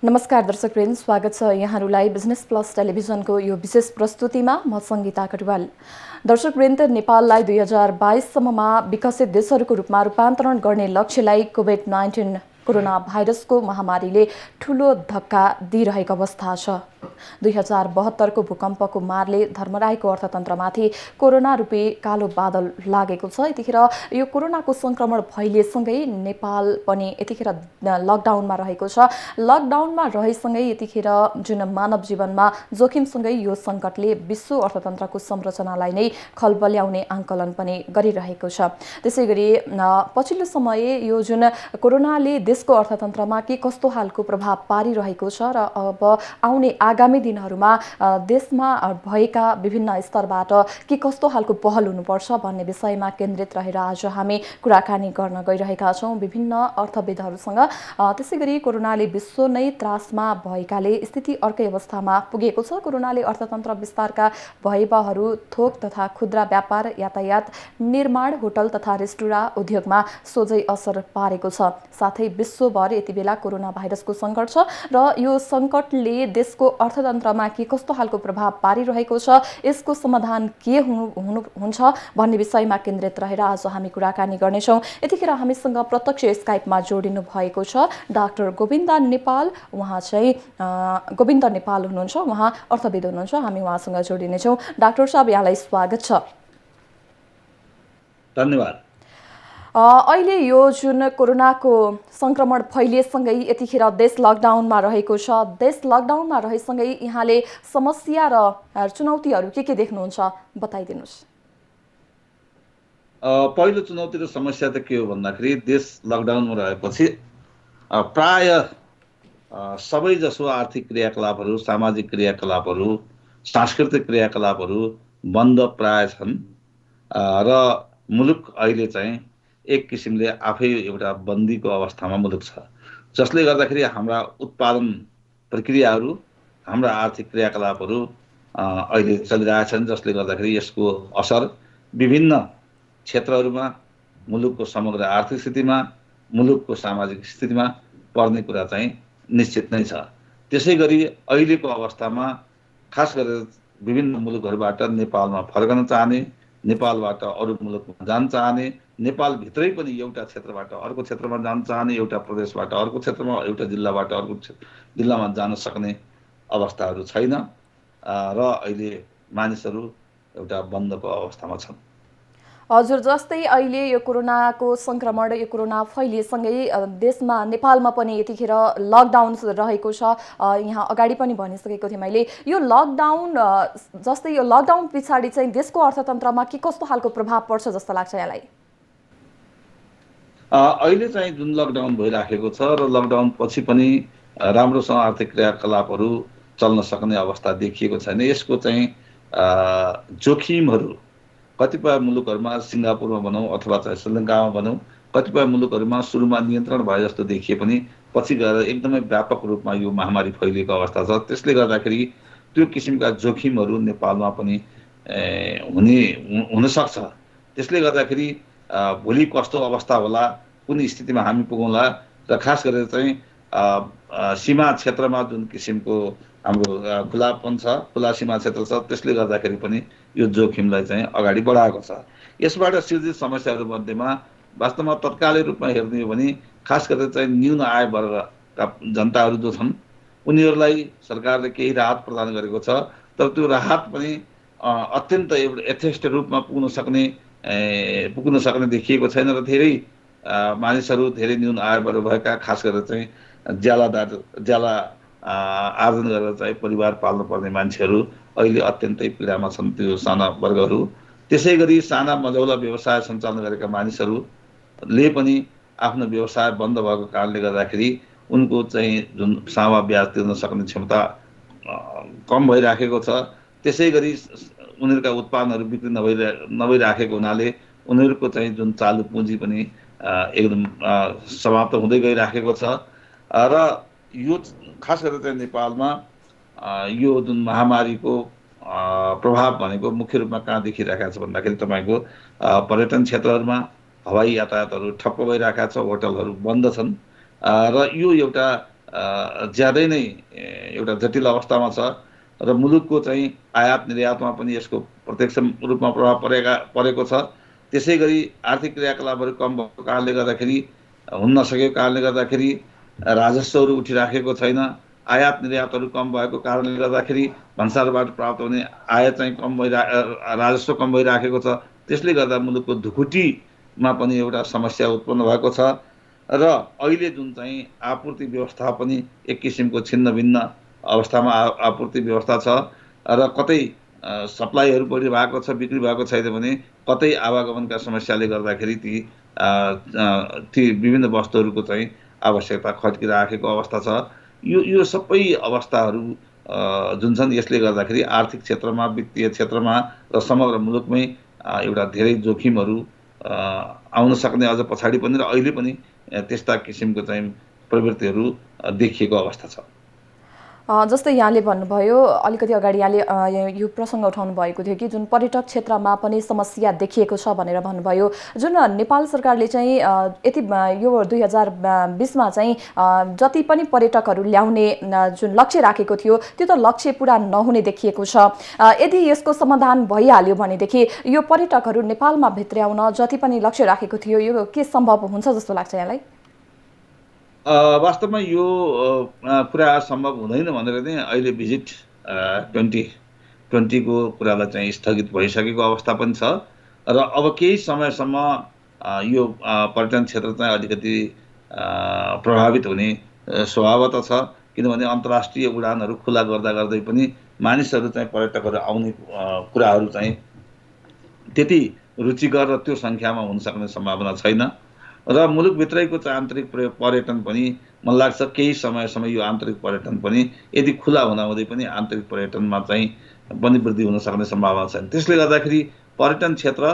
नमस्कार दर्शकवृन्द, स्वागत छ यहाँहरूलाई बिजनेस प्लस टेलिभिजनको यो विशेष प्रस्तुतिमा। म सङ्गीता कटुवाल। दर्शकवृन्द, नेपाललाई 2022 सम्ममा विकसित देशहरूको रूपमा रूपान्तरण गर्ने लक्ष्यलाई कोभिड-19 कोरोना भाइरसको महामारीले ठूलो धक्का दिइरहेको अवस्था छ। 2072 को भूकम्पको मारले धर्मराईको अर्थतन्त्रमाथि कोरोना रूपी कालो बादल लागेको छ। यतिखेर यो कोरोनाको संक्रमण फैलिएसँगै नेपाल पनि यतिखेर लकडाउनमा रहेको छ। लकडाउनमा रहेसँगै यतिखेर जुन मानव जीवनमा जोखिमसँगै यो सङ्कटले विश्व अर्थतन्त्रको संरचनालाई नै खलबल्याउने आंकलन पनि गरिरहेको छ। त्यसैगरी पछिल्लो समय यो जुन कोरोनाले देशको अर्थतन्त्रमा के कस्तो हालको प्रभाव पारिरहेको छ र अब आउने आगामी दिनहरूमा देशमा भएका विभिन्न स्तरबाट के कस्तो हालको पहल हुनुपर्छ भन्ने विषयमा केन्द्रित रहेर आज हामी कुराकानी गर्न गइरहेका छौँ विभिन्न अर्थविदहरूसँग। त्यसैगरी कोरोनाले विश्व नै त्रासमा भएकाले स्थिति अर्कै अवस्थामा पुगेको छ। कोरोनाले अर्थतन्त्र विस्तारका भयावहहरू थोक तथा खुद्रा व्यापार, यातायात, निर्माण, होटल तथा रेस्टुराँ उद्योगमा सोझै असर पारेको छ। साथै विश्वभर यति बेला कोरोना भाइरसको सङ्कट छ र यो सङ्कटले देशको अर्थतन्त्रमा के कस्तो खालको प्रभाव पारिरहेको छ, यसको समाधान के हुन्छ भन्ने विषयमा केन्द्रित रहेर आज हामी कुराकानी गर्नेछौँ। यतिखेर हामीसँग प्रत्यक्ष स्काइपमा जोडिनु भएको छ डाक्टर गोविन्द नेपाल। उहाँ चाहिँ गोविन्द नेपाल हुनुहुन्छ, उहाँ अर्थविद हुनुहुन्छ। हामी उहाँसँग जोडिनेछौँ। डाक्टर साहब, यहाँलाई स्वागत छ। धन्यवाद। अहिले यो जुन कोरोनाको संक्रमण फैलिएसँगै यतिखेर देश लकडाउनमा रहेको छ। देश लकडाउनमा रहेसँगै यहाँले समस्या र चुनौतीहरू के देख्नुहुन्छ, बताइदिनुहोस्। पहिलो चुनौती र समस्या त के हो भन्दाखेरि देश लकडाउनमा रहेपछि प्राय सबै जसो आर्थिक क्रियाकलापहरू, सामाजिक क्रियाकलापहरू, सांस्कृतिक क्रियाकलापहरू बन्द प्राय छन् र मुलुक अहिले चाहिँ एक किसिमले आफै एउटा बन्दीको अवस्थामा मुलुक छ, जसले गर्दाखेरि हाम्रा उत्पादन प्रक्रियाहरू, हाम्रा आर्थिक क्रियाकलापहरू अहिले चलिरहेछन्, जसले गर्दाखेरि यसको असर विभिन्न क्षेत्रहरूमा, मुलुकको समग्र आर्थिक स्थितिमा, मुलुकको सामाजिक स्थितिमा पर्ने कुरा चाहिँ निश्चित नै छ। त्यसै गरी अहिलेको अवस्थामा खास गरेर विभिन्न मुलुकहरूबाट नेपालमा फर्कन चाहने, नेपालबाट अरू मुलुकमा जान चाहने, नेपालभित्रै पनि एउटा क्षेत्रबाट अर्को क्षेत्रमा जान चाहने, एउटा प्रदेशबाट अर्को क्षेत्रमा, एउटा जिल्लाबाट अर्को जिल्लामा जान सक्ने अवस्थाहरू छैन र अहिले मानिसहरू एउटा बन्दको अवस्थामा छन्। हजुर, जस्तै अहिले यो कोरोनाको संक्रमण, यो कोरोना फैलिएसँगै देशमा, नेपालमा पनि यतिखेर लकडाउन रहेको छ। यहाँ अगाडि पनि भनिसकेको थिएँ मैले। यो लकडाउन जस्तै यो लकडाउन पछाडि चाहिँ देशको अर्थतन्त्रमा के कस्तो खालको प्रभाव पर्छ जस्तो लाग्छ यहाँलाई? अहिले चाहिँ जुन लकडाउन भइराखेको छ र लकडाउन पछि पनि राम्रोसँग आर्थिक क्रियाकलापहरू चल्न सक्ने अवस्था देखिएको छैन। यसको चाहिँ जोखिमहरू कतिपय मुलुकहरूमा, सिङ्गापुरमा भनौँ अथवा चाहिँ श्रीलङ्कामा भनौँ, कतिपय मुलुकहरूमा सुरुमा नियन्त्रण भए जस्तो देखिए पनि पछि गएर एकदमै व्यापक रूपमा यो महामारी फैलिएको अवस्था छ। त्यसले गर्दाखेरि त्यो किसिमका जोखिमहरू नेपालमा पनि हुन सक्छ। त्यसले गर्दाखेरि भोलि कस्तो अवस्था होला, कुन स्थितिमा हामी पुगौँला र खास गरेर चाहिँ सीमा क्षेत्रमा जुन किसिमको हाम्रो खुलापन छ, खुला सीमा क्षेत्र छ, त्यसले गर्दाखेरि पनि यो जोखिमलाई चाहिँ अगाडि बढाएको छ। यसबाट सिर्जित समस्याहरू मध्येमा वास्तवमा तत्कालै रूपमा हेर्ने हो भने खास गरेर चाहिँ न्यून आय वर्गका जनताहरू जो छन् उनीहरूलाई सरकारले केही राहत प्रदान गरेको छ, तर त्यो राहत पनि अत्यन्त यथेष्ट रूपमा पुग्न सक्ने देखिएको छैन र धेरै मानिसहरू, धेरै न्यून आय वर्ग भएका, खास गरेर चाहिँ ज्याला आर्जन गरेर चाहिँ परिवार पाल्नुपर्ने मान्छेहरू अहिले अत्यन्तै पीडामा छन्, त्यो साना वर्गहरू। त्यसै गरी साना मझौला व्यवसाय सञ्चालन गरेका मानिसहरूले पनि आफ्नो व्यवसाय बन्द भएको कारणले गर्दाखेरि उनको चाहिँ जुन सामा ब्याज तिर्न सक्ने क्षमता कम भइराखेको छ। त्यसै गरी उनीहरूका उत्पादनहरू बिक्री नभइराखेको हुनाले उनीहरूको चाहिँ जुन चालु पुँजी पनि एकदम समाप्त हुँदै गइराखेको छ र यो खास गरेर चाहिँ नेपालमा यो जुन महामारीको प्रभाव भनेको मुख्य रूपमा कहाँ देखिरहेको छ भन्दाखेरि तपाईँको पर्यटन क्षेत्रहरूमा हवाई यातायातहरू ठप्प भइरहेका छ, होटलहरू बन्द छन् र यो एउटा ज्यादै नै एउटा जटिल अवस्थामा छ र मुलुकको चाहिँ आयात निर्यातमा पनि यसको प्रत्यक्ष रूपमा प्रभाव परेको छ। त्यसै गरी आर्थिक क्रियाकलापहरू कम भएको कारणले गर्दाखेरि, हुन नसकेको कारणले गर्दाखेरि राजस्वहरू उठिराखेको छैन। आयात निर्यातहरू कम भएको कारणले गर्दाखेरि भन्सारबाट प्राप्त हुने आय चाहिँ राजस्व कम भइराखेको छ। त्यसले गर्दा मुलुकको ढुकुटीमा पनि एउटा समस्या उत्पन्न भएको छ र अहिले जुन चाहिँ आपूर्ति व्यवस्था पनि एक किसिमको छिन्न भिन्न अवस्थामा आपूर्ति व्यवस्था छ र कतै सप्लाईहरू बढी भएको छ, बिक्री भएको छैन भने कतै आवागमनका समस्याले गर्दाखेरि ती विभिन्न वस्तुहरूको चाहिँ आवश्यकता खड्किराखेको अवस्था छ। यो सबै अवस्थाहरू जुन छन् यसले गर्दाखेरि आर्थिक क्षेत्रमा, वित्तीय क्षेत्रमा र समग्र मुलुकमै एउटा धेरै जोखिमहरू आउन सक्ने अझ पछाडि पनि र अहिले पनि त्यस्ता किसिमको चाहिँ प्रवृत्तिहरू देखिएको अवस्था छ। जस्तै यहाँले भन्नुभयो, अलिकति अगाडि यहाँले यो प्रसङ्ग उठाउनु भएको थियो कि जुन पर्यटक क्षेत्रमा पनि समस्या देखिएको छ भनेर भन्नुभयो। जुन नेपाल सरकारले चाहिँ यति यो 2020मा चाहिँ जति पनि पर्यटकहरू ल्याउने जुन लक्ष्य राखेको थियो त्यो त लक्ष्य पुरा नहुने देखिएको छ। यदि यसको समाधान भइहाल्यो भनेदेखि यो पर्यटकहरू नेपालमा भित्र्याउन जति पनि लक्ष्य राखेको थियो यो के सम्भव हुन्छ जस्तो लाग्छ यहाँलाई? वास्तवमा यो कुरा सम्भव हुँदैन भनेर नै अहिले भिजिट 2020को कुरालाई चाहिँ स्थगित भइसकेको अवस्था पनि छ र अब केही समयसम्म यो पर्यटन क्षेत्र चाहिँ अलिकति प्रभावित हुने स्वभावतः छ। किनभने अन्तर्राष्ट्रिय उडानहरू खुला गर्दै पनि मानिसहरू चाहिँ पर्यटकहरू आउने कुराहरू चाहिँ त्यति रुचिकर र त्यो सङ्ख्यामा हुन सक्ने सम्भावना छैन र मुलुकभित्रैको चाहिँ आन्तरिक पर्यटन पनि मलाई लाग्छ केही समयसम्म यो आन्तरिक पर्यटन पनि यदि खुला हुँदाहुँदै पनि आन्तरिक पर्यटनमा चाहिँ पनि वृद्धि हुन सक्ने सम्भावना छैन। त्यसले गर्दाखेरि पर्यटन क्षेत्र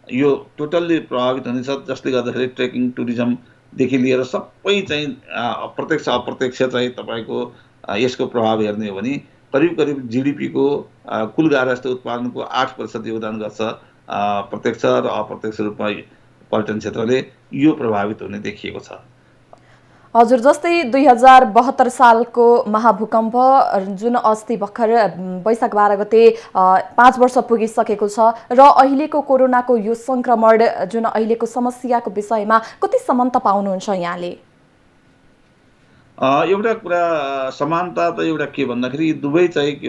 यो टोटल्ली प्रभावित हुनेछ, जसले गर्दाखेरि ट्रेकिङ टुरिज्मदेखि लिएर सबै चाहिँ प्रत्यक्ष अप्रत्यक्ष चाहिँ तपाईँको यसको प्रभाव हेर्ने हो भने करिब जिडिपीको कुल गार्हस्थ्य उत्पादनको 8% योगदान गर्छ प्रत्यक्ष र अप्रत्यक्ष रूपमा पर्यटन क्षेत्रले। यो प्रभावित हुने देखिएको छ। हजुर, जस्तै 2072 सालको महाभूकम्प जुन अस्ति भर्खर वैशाख 12 गते 5 वर्ष पुगिसकेको छ र अहिलेको कोरोनाको यो संक्रमण जुन अहिलेको समस्याको विषयमा कति समानता पाउनुहुन्छ यहाँले? एउटा कुरा समानता त एउटा के भन्दाखेरि दुवै चाहिँ के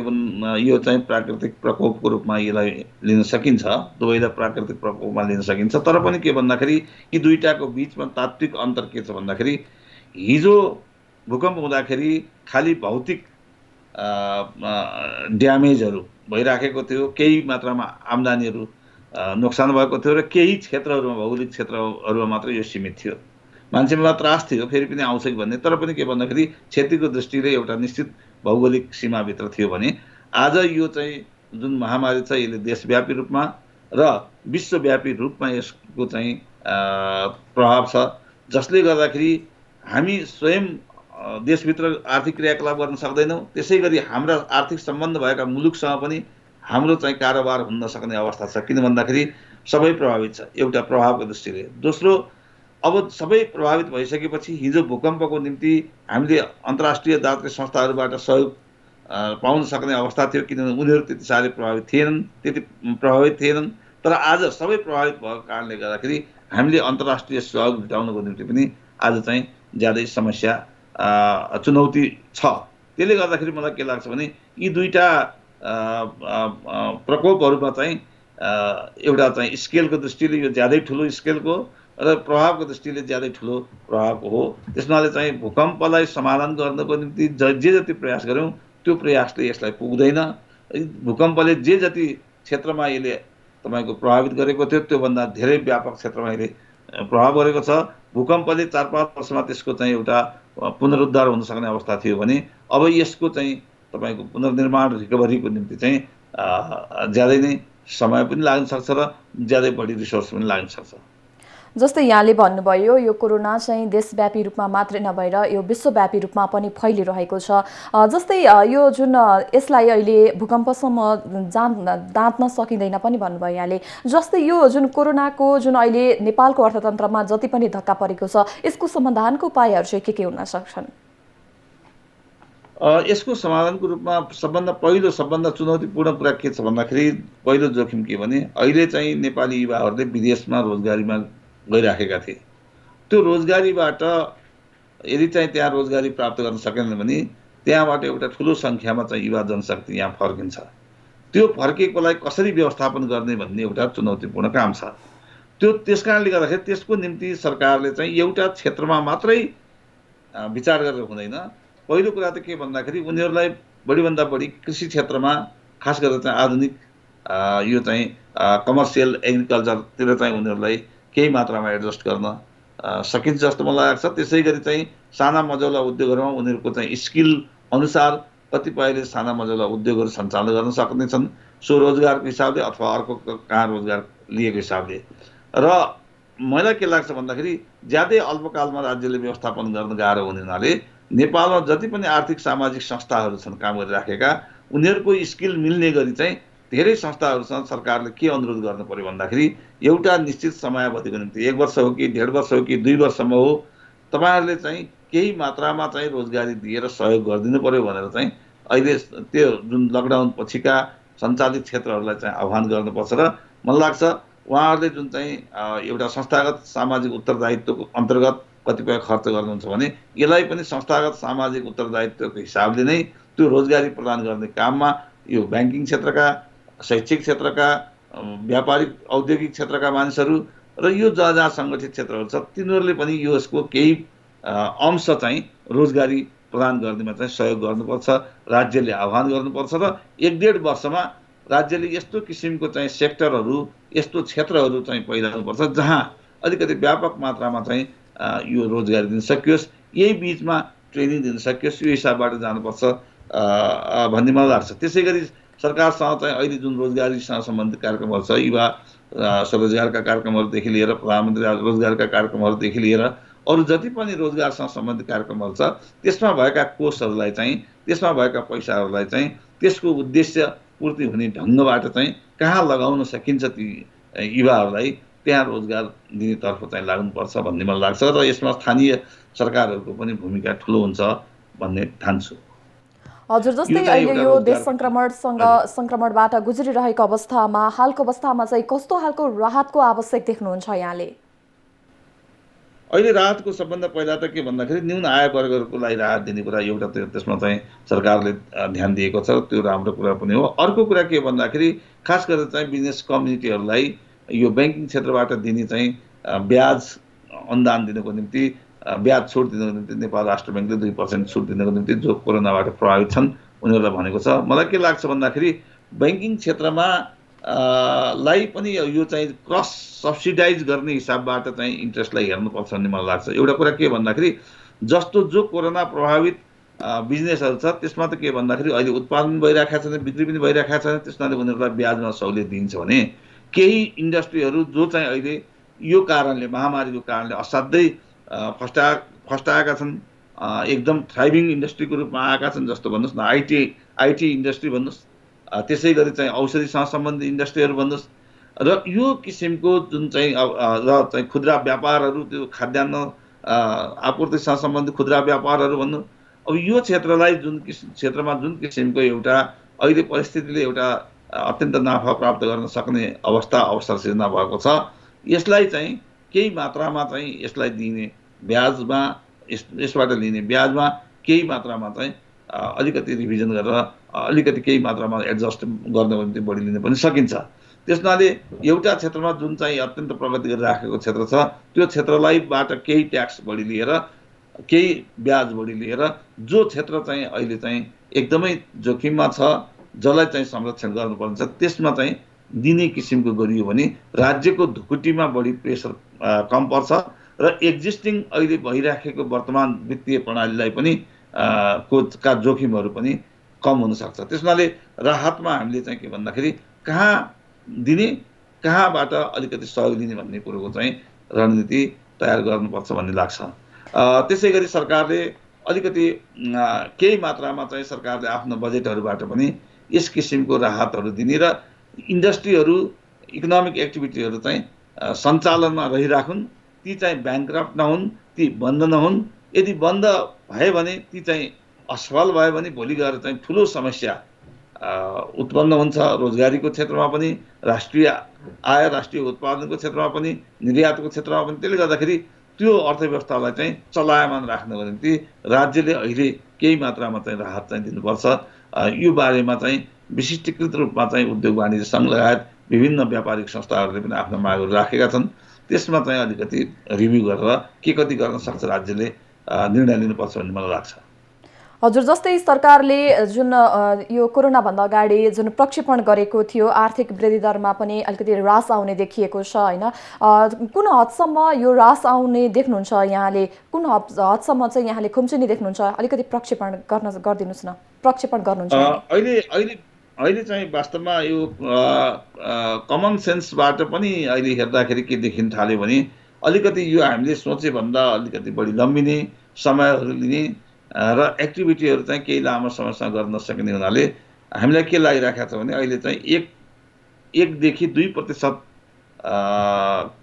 यो चाहिँ प्राकृतिक प्रकोपको रूपमा यसलाई लिन सकिन्छ, दुवैलाई प्राकृतिक प्रकोपमा लिन सकिन्छ। तर पनि के भन्दाखेरि यी दुईटाको बिचमा तात्विक अन्तर के छ भन्दाखेरि हिजो भूकम्प हुँदाखेरि खालि भौतिक ड्यामेजहरू भइराखेको थियो, केही मात्रामा आम्दानीहरू नोक्सान भएको थियो र केही क्षेत्रहरूमा, भौगोलिक क्षेत्रहरूमा मात्र यो सीमित थियो। मान्छेमा त्रास थियो, फेरि पनि आउँछ कि भन्ने। तर पनि के भन्दाखेरि क्षतिको दृष्टिले एउटा निश्चित भौगोलिक सीमाभित्र थियो भने आज यो चाहिँ जुन महामारी छ यसले देशव्यापी रूपमा र विश्वव्यापी रूपमा यसको चाहिँ प्रभाव छ, जसले गर्दाखेरि हामी स्वयं देशभित्र आर्थिक क्रियाकलाप गर्न सक्दैनौँ। त्यसै गरी हाम्रा आर्थिक सम्बन्ध भएका मुलुकसँग पनि हाम्रो चाहिँ कारोबार हुन नसक्ने अवस्था छ। किन भन्दाखेरि सबै प्रभावित छ एउटा प्रभावको दृष्टिले। दोस्रो, अब सबै प्रभावित भइसकेपछि हिजो भूकम्पको निम्ति हामीले अन्तर्राष्ट्रिय दातृ संस्थाहरूबाट सहयोग पाउन सक्ने अवस्था थियो, किनभने उनीहरू त्यति साह्रै प्रभावित थिएनन्। तर आज सबै प्रभावित भएको कारणले गर्दाखेरि हामीले अन्तर्राष्ट्रिय सहयोग जुटाउनको निम्ति पनि आज चाहिँ ज्यादै समस्या चुनौती छ। त्यसले गर्दाखेरि मलाई के लाग्छ भने यी दुईटा प्रकोपहरूमा चाहिँ एउटा चाहिँ स्केलको दृष्टिले यो ज्यादै ठुलो स्केलको र प्रभावको दृष्टिले ज्यादै ठुलो प्रभावको हो। त्यसमाले चाहिँ भूकम्पलाई समाधान गर्नको निम्ति जे जति प्रयास गऱ्यौँ त्यो प्रयासले यसलाई पुग्दैन। भूकम्पले जे जति क्षेत्रमा यसले तपाईँको प्रभावित गरेको थियो त्योभन्दा धेरै व्यापक क्षेत्रमा यसले प्रभाव गरेको छ। भूकम्पले 4-5 वर्षमा त्यसको चाहिँ एउटा पुनरुद्धार हुन सक्ने अवस्था थियो भने अब यसको चाहिँ तपाईँको पुनर्निर्माण रिकभरीको निम्ति चाहिँ ज्यादै नै समय पनि लाग्न सक्छ र ज्यादै बढी रिसोर्स पनि लाग्न सक्छ। जस्तै यहाँले भन्नुभयो यो कोरोना चाहिँ देशव्यापी रूपमा मात्रै नभएर यो विश्वव्यापी रूपमा पनि फैलिरहेको छ। जस्तै यो जुन यसलाई अहिले भूकम्पसम्म दाँच्न सकिँदैन पनि भन्नुभयो यहाँले। जस्तै यो जुन कोरोनाको जुन अहिले नेपालको अर्थतन्त्रमा जति पनि धक्का परेको छ यसको समाधानको उपायहरू चाहिँ के हुन सक्छन्? यसको समाधानको रूपमा सबभन्दा चुनौतीपूर्ण कुरा के छ भन्दाखेरि पहिलो जोखिम के भने अहिले चाहिँ नेपाली युवाहरूले विदेशमा रोजगारीमा गइराखेका थिए। त्यो रोजगारीबाट यदि चाहिँ त्यहाँ रोजगारी प्राप्त गर्न सकेन भने त्यहाँबाट एउटा ठुलो सङ्ख्यामा चाहिँ युवा जनशक्ति यहाँ फर्किन्छ। त्यो फर्किएकोलाई कसरी व्यवस्थापन गर्ने भन्ने एउटा चुनौतीपूर्ण काम छ। त्यस कारणले गर्दाखेरि त्यसको निम्ति सरकारले चाहिँ एउटा क्षेत्रमा मात्रै विचार गरेर हुँदैन। पहिलो कुरा त के भन्दाखेरि उनीहरूलाई बढीभन्दा बढी कृषि क्षेत्रमा खास गरेर चाहिँ आधुनिक यो चाहिँ कमर्सियल एग्रिकल्चरतिर चाहिँ उनीहरूलाई केही मात्रामा एडजस्ट गर्न सकिन्छ जस्तो मलाई लाग्छ। त्यसै गरी चाहिँ साना मझौला उद्योगहरूमा उनीहरूको चाहिँ स्किल अनुसार कतिपयले साना मझौला उद्योगहरू सञ्चालन गर्न सक्नेछन् स्वरोजगारको हिसाबले अथवा अर्को कहाँ रोजगार लिएको हिसाबले। र मलाई के लाग्छ भन्दाखेरि ज्यादै अल्पकालमा राज्यले व्यवस्थापन गर्न गाह्रो हुने हुनाले नेपालमा जति पनि आर्थिक सामाजिक संस्थाहरू छन् काम गरिराखेका उनीहरूको स्किल मिल्ने गरी चाहिँ धेरै संस्थाहरूसँग सरकारले के अनुरोध गर्नु पर्यो भन्दाखेरि एउटा निश्चित समयावधिको निम्ति 1 वर्ष हो कि 1.5 वर्ष हो कि 2 वर्षसम्म हो तपाईँहरूले चाहिँ केही मात्रामा चाहिँ रोजगारी दिएर सहयोग गरिदिनु पर्यो भनेर चाहिँ अहिले त्यो जुन लकडाउन पछिका सञ्चालित क्षेत्रहरूलाई चाहिँ आह्वान गर्नुपर्छ। र मलाई लाग्छ उहाँहरूले जुन चाहिँ एउटा संस्थागत सामाजिक उत्तरदायित्वको अन्तर्गत कतिपय खर्च गर्नुहुन्छ भने यसलाई पनि संस्थागत सामाजिक उत्तरदायित्वको हिसाबले नै त्यो रोजगारी प्रदान गर्ने काममा यो ब्याङ्किङ क्षेत्रका शैक्षिक क्षेत्रका व्यापारिक औद्योगिक क्षेत्रका मानिसहरू र यो जहाँ जहाँ सङ्गठित क्षेत्रहरू छ तिनीहरूले पनि यसको केही अंश चाहिँ रोजगारी प्रदान गर्नेमा चाहिँ सहयोग गर्नुपर्छ। राज्यले आह्वान गर्नुपर्छ र 1.5 वर्षमा राज्यले यस्तो किसिमको चाहिँ सेक्टरहरू यस्तो क्षेत्रहरू चाहिँ पहिलाउनुपर्छ जहाँ अलिकति व्यापक मात्रामा चाहिँ यो रोजगारी दिन सकियोस्, यही बिचमा ट्रेनिङ दिन सकियोस्, यो हिसाबबाट जानुपर्छ भन्ने मलाई लाग्छ। त्यसै गरी सरकारसँग चाहिँ अहिले जुन रोजगारीसँग सम्बन्धित कार्यक्रमहरू छ युवा स्वरोजगारका कार्यक्रमहरूदेखि लिएर प्रधानमन्त्री रोजगारका कार्यक्रमहरूदेखि लिएर अरू जति पनि रोजगारसँग सम्बन्धित कार्यक्रमहरू छ त्यसमा भएका कोषहरूलाई चाहिँ त्यसमा भएका पैसाहरूलाई चाहिँ त्यसको उद्देश्य पूर्ति हुने ढङ्गबाट चाहिँ कहाँ लगाउन सकिन्छ ती युवाहरूलाई त्यहाँ रोजगार दिनेतर्फ चाहिँ लाग्नुपर्छ भन्ने मलाई लाग्छ र यसमा स्थानीय सरकारहरूको पनि भूमिका ठुलो हुन्छ भन्ने ठान्छु। हजुर, जस्तै अहिले यो देश सङ्क्रमणबाट गुज्रिरहेको अवस्थामा हालको अवस्थामा चाहिँ कस्तो खालको राहतको आवश्यक देख्नुहुन्छ यहाँले? अहिले राहतको सबभन्दा पहिला त के भन्दाखेरि न्यून आय वर्गहरूको लागि राहत दिने कुरा एउटा त्यसमा चाहिँ सरकारले ध्यान दिएको छ, त्यो राम्रो कुरा पनि हो। अर्को कुरा के भन्दाखेरि खास गरेर चाहिँ बिजनेस कम्युनिटीहरूलाई यो ब्याङ्किङ क्षेत्रबाट दिने चाहिँ ब्याज अनुदान दिनको निम्ति ब्याज छुट दिनको निम्ति नेपाल राष्ट्र ब्याङ्कले 2% छुट दिनको निम्ति जो कोरोनाबाट प्रभावित छन् उनीहरूलाई भनेको छ। मलाई के लाग्छ भन्दाखेरि ब्याङ्किङ क्षेत्रमा लाई पनि यो चाहिँ क्रस सब्सिडाइज गर्ने हिसाबबाट चाहिँ इन्ट्रेस्टलाई हेर्नुपर्छ भन्ने मलाई लाग्छ। एउटा कुरा के भन्दाखेरि जस्तो जो कोरोना प्रभावित बिजनेसहरू छ त्यसमा त के भन्दाखेरि अहिले उत्पादन भइरहेको छैन, बिक्री पनि भइरहेको छैन, त्यसनाले उनीहरूलाई ब्याजमा सहुलियत दिन्छ भने केही इन्डस्ट्रीहरू जो चाहिँ अहिले यो कारणले महामारीको कारणले असाध्यै फस्टाएका छन्, एकदम थ्राइभिङ इन्डस्ट्रीको रूपमा आएका छन्, जस्तो भन्नुहोस् न आइटी इन्डस्ट्री भन्नुहोस्, त्यसै गरी चाहिँ औषधिसँग सम्बन्धित इन्डस्ट्रीहरू भन्नुहोस् र यो किसिमको जुन चाहिँ र चाहिँ खुद्रा व्यापारहरू त्यो खाद्यान्न आपूर्तिसँग सम्बन्धित खुद्रा व्यापारहरू भन्नु, अब यो क्षेत्रलाई जुन किसिमको एउटा अहिले परिस्थितिले एउटा अत्यन्त नाफा प्राप्त गर्न सक्ने अवसर सिर्जना भएको छ, यसलाई चाहिँ केही मात्रामा चाहिँ यसलाई दिने ब्याजमा यसबाट लिने ब्याजमा केही मात्रामा चाहिँ अलिकति रिभिजन गरेर अलिकति केही मात्रामा एडजस्ट गर्नको निम्ति बढी लिन पनि सकिन्छ। त्यसनाले एउटा क्षेत्रमा जुन चाहिँ अत्यन्त प्रगति गरिराखेको क्षेत्र छ त्यो क्षेत्रलाईबाट केही ट्याक्स बढी लिएर केही ब्याज बढी लिएर जो क्षेत्र चाहिँ अहिले चाहिँ एकदमै जोखिममा छ जसलाई चाहिँ संरक्षण गर्नुपर्छ त्यसमा चाहिँ दिने किसिमको गरियो भने राज्यको ढुकुटीमा बढी प्रेसर कम पर्छ र एक्जिस्टिङ अहिले भइराखेको वर्तमान वित्तीय प्रणालीलाई पनि का जोखिमहरू पनि कम हुन सक्छ। त्यसनाले राहतमा हामीले चाहिँ के भन्दाखेरि कहाँ दिने कहाँबाट अलिकति सहयोग दिने भन्ने कुरोको चाहिँ रणनीति तयार गर्नुपर्छ भन्ने लाग्छ। त्यसै गरी सरकारले अलिकति केही मात्रामा चाहिँ सरकारले आफ्नो बजेटहरूबाट पनि यस किसिमको राहतहरू दिने र इन्डस्ट्रीहरू इकोनोमिक एक्टिभिटीहरू चाहिँ सञ्चालनमा रहिराखुन्, ती चाहिँ ब्याङ्क्रप्ट नहुन्, ती बन्द नहुन्। यदि बन्द भए भने ती चाहिँ असफल भयो भने भोलि गएर चाहिँ ठुलो समस्या उत्पन्न हुन्छ। रोजगारीको क्षेत्रमा पनि, राष्ट्रिय आय, राष्ट्रिय उत्पादनको क्षेत्रमा पनि, निर्यातको क्षेत्रमा पनि। त्यसले गर्दाखेरि त्यो अर्थव्यवस्थालाई चाहिँ चलायमान राख्नको निम्ति राज्यले अहिले केही मात्रामा चाहिँ राहत चाहिँ दिनुपर्छ। यो बारेमा चाहिँ विशिष्टीकृत रूपमा चाहिँ उद्योग वाणिज्य सङ्घ लगायत विभिन्न व्यापारिक संस्थाहरूले पनि आफ्ना मागहरू राखेका छन्। त्यसमा चाहिँ अलिकति रिभ्यू गरेर के कति गर्न सक्छ राज्यले निर्णय लिनुपर्छ भन्ने मलाई लाग्छ। हजुर, जस्तै सरकारले जुन यो कोरोनाभन्दा अगाडि जुन प्रक्षेपण गरेको थियो आर्थिक वृद्धि दरमा पनि अलिकति ह्रास आउने देखिएको छ होइन, कुन हदसम्म यो ह्रास आउने देख्नुहुन्छ यहाँले? कुन हदसम्म चाहिँ यहाँले खुम्चुनी देख्नुहुन्छ? अलिकति प्रक्षेपण गरिदिनुहोस् न। प्रक्षेपण गर्नुहुन्छ अहिले अहिले अहिले चाहिँ वास्तवमा यो कमन सेन्सबाट पनि अहिले हेर्दाखेरि के देखिन थाल्यो भने अलिकति यो हामीले सोचे भन्दा अलिकति बढी लम्बिने समयहरू लिने र एक्टिभिटीहरू चाहिँ केही लामो समयसम्म गर्न नसकिने हुनाले हामीलाई के लागिरहेको छ भने अहिले चाहिँ 1 देखि 2%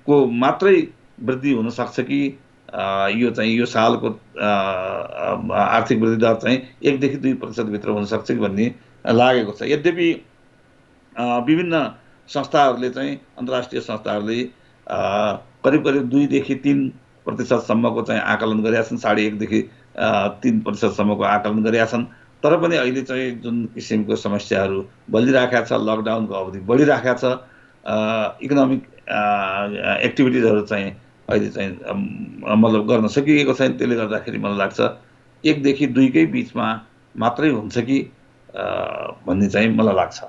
को मात्रै वृद्धि हुनसक्छ कि यो सालको आर्थिक वृद्धि दर चाहिँ 1 देखि 2% भित्र हुनसक्छ कि भन्ने लागेको छ। यद्यपि विभिन्न संस्थाहरूले चाहिँ अन्तर्राष्ट्रिय संस्थाहरूले करिब 2 देखि 3% सम्मको चाहिँ आकलन गरेका छन्, 1.5 देखि 3% सम्मको आकलन गरेका छन्। तर पनि अहिले चाहिँ जुन किसिमको समस्याहरू बलिरहेका छ, लकडाउनको अवधि बढिरहेका छ, इकोनोमिक एक्टिभिटिजहरू चाहिँ अहिले चाहिँ मतलब गर्न सकिएको छैन। त्यसले गर्दाखेरि मलाई लाग्छ 1 देखि 2 कै बिचमा मात्रै हुन्छ कि भन्ने चाहिँ मलाई लाग्छ।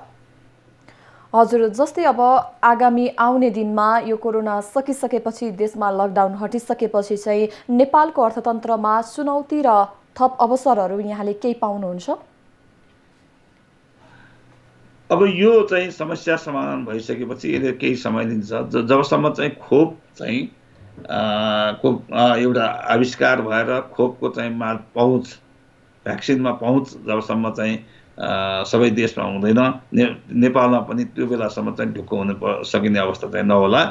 हजुर, जस्तै अब आगामी आउने दिनमा यो कोरोना सकिसकेपछि, देशमा लकडाउन हटिसकेपछि चाहिँ नेपालको अर्थतन्त्रमा चुनौती र थप अवसरहरू यहाँले केही पाउनुहुन्छ? अब यो चाहिँ समस्या समाधान भइसकेपछि यसले केही समय लिन्छ। जबसम्म चाहिँ खोप चाहिँ एउटा आविष्कार भएर खोपको चाहिँ पहुँच, भ्याक्सिनमा पहुँच जबसम्म चाहिँ सबै देशमा हुँदैन, नेपालमा पनि त्यो बेलासम्म चाहिँ ढुक्क हुन सकिने अवस्था चाहिँ नहोला।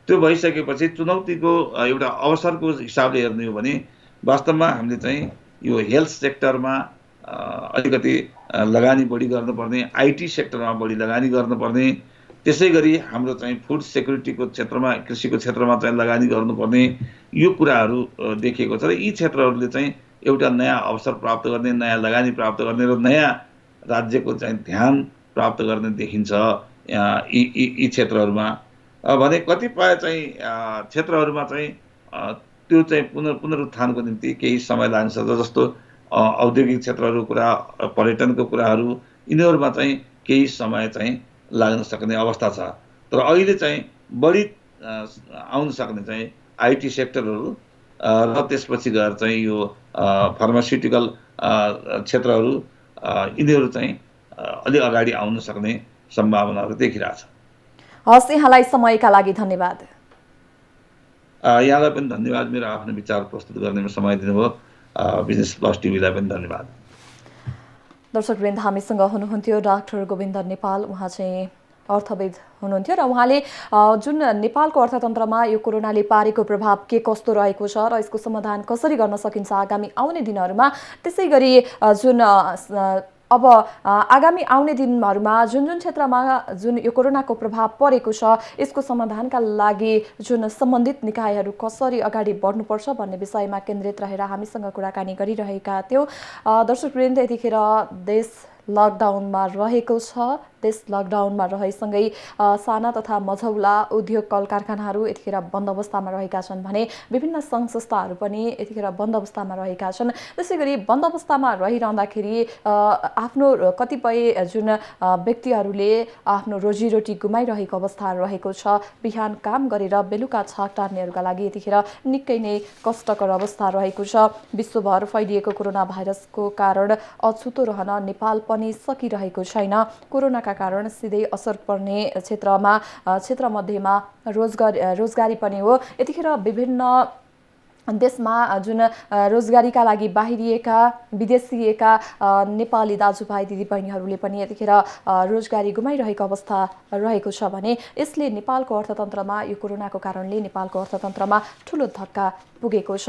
त्यो भइसकेपछि चुनौतीको एउटा अवसरको हिसाबले हेर्ने हो भने वास्तवमा हामीले चाहिँ यो हेल्थ सेक्टरमा अलिकति लगानी बढी गर्नुपर्ने, आइटी सेक्टरमा बढी लगानी गर्नुपर्ने, त्यसै गरी हाम्रो चाहिँ फुड सेक्युरिटीको क्षेत्रमा, कृषिको क्षेत्रमा चाहिँ लगानी गर्नुपर्ने, यो कुराहरू देखिएको छ। र यी क्षेत्रहरूले चाहिँ एउटा नयाँ अवसर प्राप्त गर्ने, नयाँ लगानी प्राप्त गर्ने र नयाँ राज्यको चाहिँ ध्यान प्राप्त गर्ने देखिन्छ यी क्षेत्रहरूमा। भने कतिपय चाहिँ क्षेत्रहरूमा चाहिँ त्यो चाहिँ पुनरुत्थानको निम्ति केही समय लाग्न सक्छ। जस्तो औद्योगिक क्षेत्रहरू कुरा, पर्यटनको कुराहरू, यिनीहरूमा चाहिँ केही समय चाहिँ लाग्न सक्ने अवस्था छ। तर अहिले चाहिँ बढी आउन सक्ने चाहिँ आइटी सेक्टरहरू र त्यसपछि गएर चाहिँ यो फार्मास्युटिकल क्षेत्रहरू, यिनीहरू चाहिँ अलि अगाडि आउन सक्ने सम्भावनाहरू देखिरहेछ। हस्, यहाँलाई समयका लागि धन्यवाद। यहाँलाई पनि धन्यवाद मेरो आफ्नो विचार प्रस्तुत गर्नेमा समय दिनुभयो। बिजनेस प्लस टिभीलाई पनि धन्यवाद। दर्शकवृन्द, हामीसँग हुनुहुन्थ्यो डाक्टर गोविन्द नेपाल। उहाँ चाहिँ अर्थविद हुनुहुन्थ्यो र उहाँले जुन नेपालको अर्थतन्त्रमा यो कोरोनाले पारेको प्रभाव के कस्तो रहेको छ र यसको समाधान कसरी गर्न सकिन्छ आगामी आउने दिनहरूमा, त्यसै गरी जुन अब आगामी आउने दिनहरूमा जुन क्षेत्रमा जुन यो कोरोनाको प्रभाव परेको छ यसको समाधानका लागि जुन सम्बन्धित निकायहरू कसरी अगाडि बढ्नुपर्छ भन्ने विषयमा केन्द्रित रहेर हामीसँग कुराकानी गरिरहेका थियौँ। दर्शकवृन्द, यतिखेर देश लकडाउनमा रहेको छ। देश लकडाउनमा रहेसँगै साना तथा मझौला उद्योग कल कारखानाहरू यतिखेर बन्द अवस्थामा रहेका छन् भने विभिन्न सङ्घ संस्थाहरू पनि यतिखेर बन्द अवस्थामा रहेका छन्। त्यसै गरी बन्द अवस्थामा रहिरहँदाखेरि आफ्नो कतिपय जुन व्यक्तिहरूले आफ्नो रोजीरोटी गुमाइरहेको अवस्था रहेको छ। बिहान काम गरेर बेलुका छाक टार्नेहरूका लागि यतिखेर निकै नै कष्टकर अवस्था रहेको छ। विश्वभर फैलिएको कोरोना भाइरसको कारण अछुतो रहन नेपाल पनि सकिरहेको छैन। कोरोनाका कारण सिधै असर पर्ने क्षेत्रमध्येमा रोजगारी पनि हो। यतिखेर विभिन्न देशमा जुन रोजगारीका लागि बाहिरिएका विदेशिएका नेपाली दाजुभाइ दिदीबहिनीहरूले पनि यतिखेर रोजगारी गुमाइरहेको अवस्था रहेको छ भने यसले नेपालको अर्थतन्त्रमा, यो कोरोनाको कारणले नेपालको अर्थतन्त्रमा ठुलो धक्का पुगेको छ।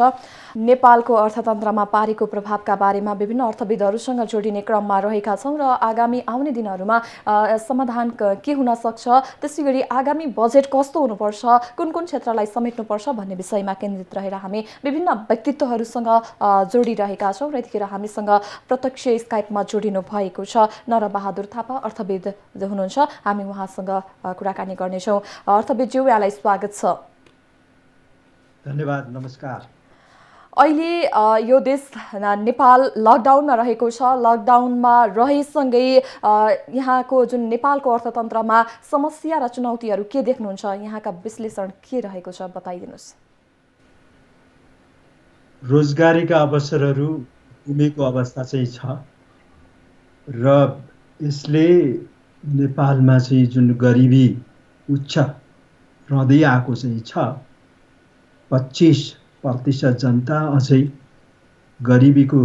नेपालको अर्थतन्त्रमा पारेको प्रभावका बारेमा विभिन्न अर्थविदहरूसँग जोडिने क्रममा रहेका छौँ र आगामी आउने दिनहरूमा समाधान के हुन सक्छ, त्यसैगरी आगामी बजेट कस्तो हुनुपर्छ, कुन कुन क्षेत्रलाई समेट्नुपर्छ भन्ने विषयमा केन्द्रित रहेर हामी विभिन्न व्यक्तित्वहरूसँग जोडिरहेका छौँ र यतिखेर हामीसँग प्रत्यक्ष स्काइपमा जोडिनु भएको छ नरबहादुर थापा, अर्थविद हुनुहुन्छ। हामी उहाँसँग कुराकानी गर्नेछौँ। अर्थविदज्यू, यहाँलाई स्वागत छ। धन्यवाद, नमस्कार। अहिले यो देश नेपाल लकडाउनमा रहेको छ। लकडाउनमा रहेसँगै यहाँको जुन नेपालको अर्थतन्त्रमा समस्या र चुनौतीहरू के देख्नुहुन्छ, यहाँका विश्लेषण के रहेको छ, बताइदिनुहोस्। रोजगारीका अवसरहरू गुमेको अवस्था चाहिँ छ र यसले नेपालमा चाहिँ जुन गरिबी उच्च रहँदै आएको चाहिँ छ, 25% जनता अझै गरिबीको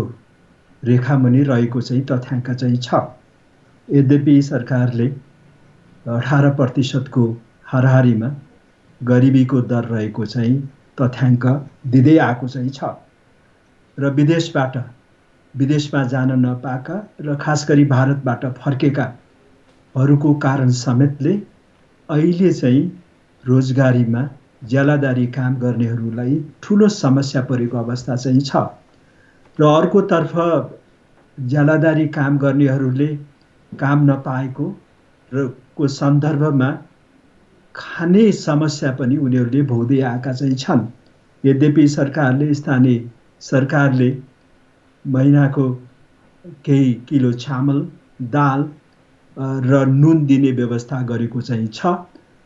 रेखामुनि रहेको चाहिँ तथ्याङ्क चाहिँ छ। यद्यपि सरकारले 18%को हाराहारीमा गरिबीको दर रहेको चाहिँ तथ्याङ्क दिँदै आएको चाहिँ छ र विदेशमा जान नपाएका र खास गरी भारतबाट फर्केकाहरूको कारण समेतले अहिले चाहिँ रोजगारीमा ज्यालादारी काम गर्नेहरूलाई ठुलो समस्या परेको अवस्था चाहिँ छ र अर्कोतर्फ ज्यालादारी काम गर्नेहरूले काम नपाएको र को सन्दर्भमा खाने समस्या पनि उनीहरूले भोग्दै आएका चाहिँ छन्। यद्यपि स्थानीय सरकारले महिनाको केही किलो चामल, दाल र नुन दिने व्यवस्था गरेको चाहिँ छ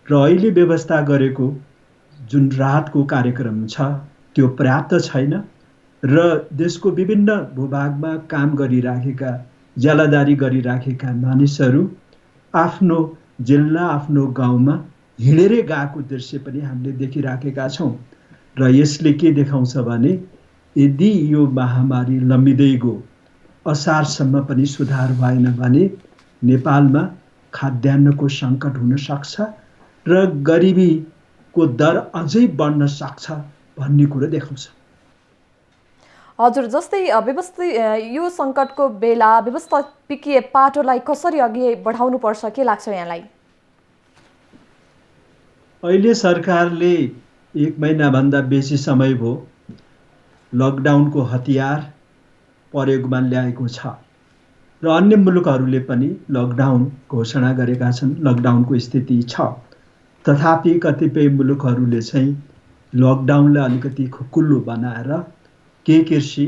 र अहिले व्यवस्था गरेको जुन राहतको कार्यक्रम छ त्यो पर्याप्त छैन र देशको विभिन्न भूभागमा काम गरिराखेका, ज्यालादारी गरिराखेका मानिसहरू आफ्नो जिल्ला, आफ्नो गाउँमा हिँडेरै गएको दृश्य पनि हामीले देखिराखेका छौँ र यसले के देखाउँछ भने यदि यो महामारी लम्बिँदै गयो, असारसम्म पनि सुधार भएन भने नेपालमा खाद्यान्नको सङ्कट हुन सक्छ र गरिबीको दर अझै बढ्न सक्छ भन्ने कुरो देखाउँछ। हजुर, जस्तै यो सङ्कटको बेला व्यवस्थापकीय पाटोलाई कसरी अघि बढाउनुपर्छ, के लाग्छ यहाँलाई? अहिले सरकारले 1 महिनाभन्दा बेसी समय भयो लकडाउनको हतियार प्रयोगमा ल्याएको छ र अन्य मुलुकहरूले पनि लकडाउन घोषणा गरेका छन्, लकडाउनको स्थिति छ। तथापि कतिपय मुलुकहरूले चाहिँ लकडाउनलाई अलिकति खुकुल्लो बनाएर के कृषि,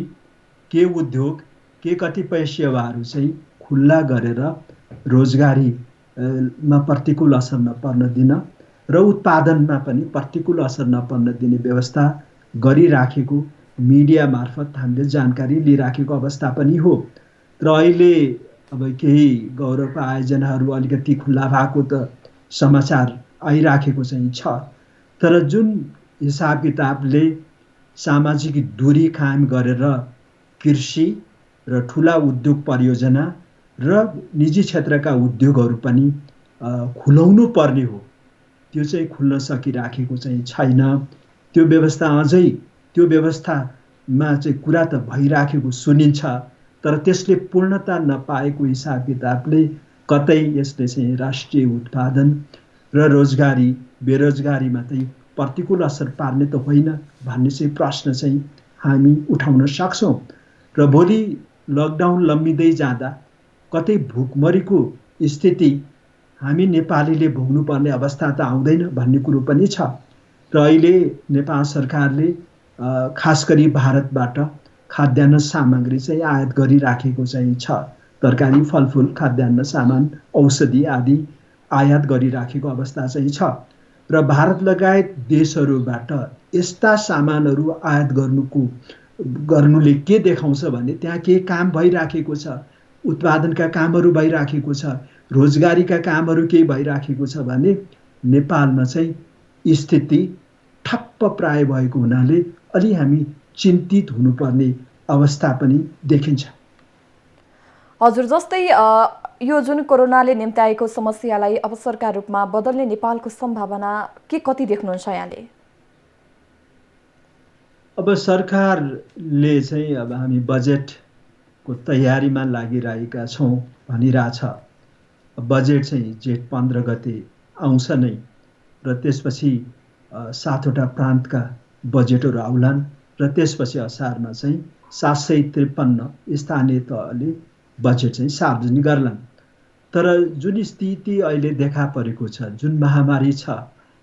के उद्योग, के कतिपय सेवाहरू चाहिँ खुल्ला गरेर रोजगारीमा प्रतिकूल असर नपर्न दिन र उत्पादनमा पनि प्रतिकूल असर नपर्न दिने व्यवस्था गरिराखेको मिडिया मार्फत हामीले जानकारी लिइराखेको अवस्था पनि हो र अहिले अब केही गौरव आयोजनाहरू अलिकति खुल्ला भएको त समाचार आइराखेको चाहिँ छ। तर जुन हिसाब किताबले सामाजिक दूरी कायम गरेर कृषि र ठुला उद्योग परियोजना र निजी क्षेत्रका उद्योगहरू पनि खुलाउनु पर्ने हो, त्यो चाहिँ खुल्न सकिराखेको चाहिँ छैन। त्यो व्यवस्थामा चाहिँ कुरा त भइराखेको सुनिन्छ, तर त्यसले पूर्णता नपाएको हिसाब किताबले कतै यसले चाहिँ राष्ट्रिय उत्पादन र रोजगारी, बेरोजगारीमा चाहिँ प्रतिकूल असर पार्ने त होइन भन्ने चाहिँ प्रश्न चाहिँ हामी उठाउन सक्छौँ र भोलि लकडाउन लम्बिँदै जाँदा कतै भुकमरीको स्थिति हामी नेपालीले भोग्नुपर्ने अवस्था त आउँदैन भन्ने कुरो पनि छ र अहिले नेपाल सरकारले खास गरी भारतबाट खाद्यान्न सामग्री चाहिँ आयात गरिराखेको चाहिँ छ। तरकारी, फलफुल, खाद्यान्न सामान, औषधि आदि आयात गरिराखेको अवस्था चाहिँ छ र भारत लगायत देशहरूबाट यस्ता सामानहरू आयात गर्नुले के देखाउँछ भने त्यहाँ के काम भइराखेको छ, उत्पादनका कामहरू भइराखेको छ, रोजगारीका कामहरू केही भइराखेको छ भने नेपालमा चाहिँ स्थिति ठप्प प्राय भएको हुनाले अलि हामी चिन्तित हुनुपर्ने अवस्था पनि देखिन्छ। हजुर, जस्तै यो जुन कोरोनाले निम्त्याएको समस्यालाई अवसरका रूपमा बदल्ने नेपालको सम्भावना के कति देख्नुहुन्छ यहाँले? अब सरकारले चाहिँ अब हामी बजेटको तयारीमा लागिरहेका छौँ भनिरहेछ। बजेट चाहिँ जेठ 15 गते आउँछ नै र त्यसपछि 7वटा प्रान्तका बजेटहरू आउलान् र त्यसपछि असारमा चाहिँ 753 स्थानीय तहले बजेट चाहिँ सार्वजनिक गर्लान्। तर जुन स्थिति अहिले देखा परेको छ, जुन महामारी छ,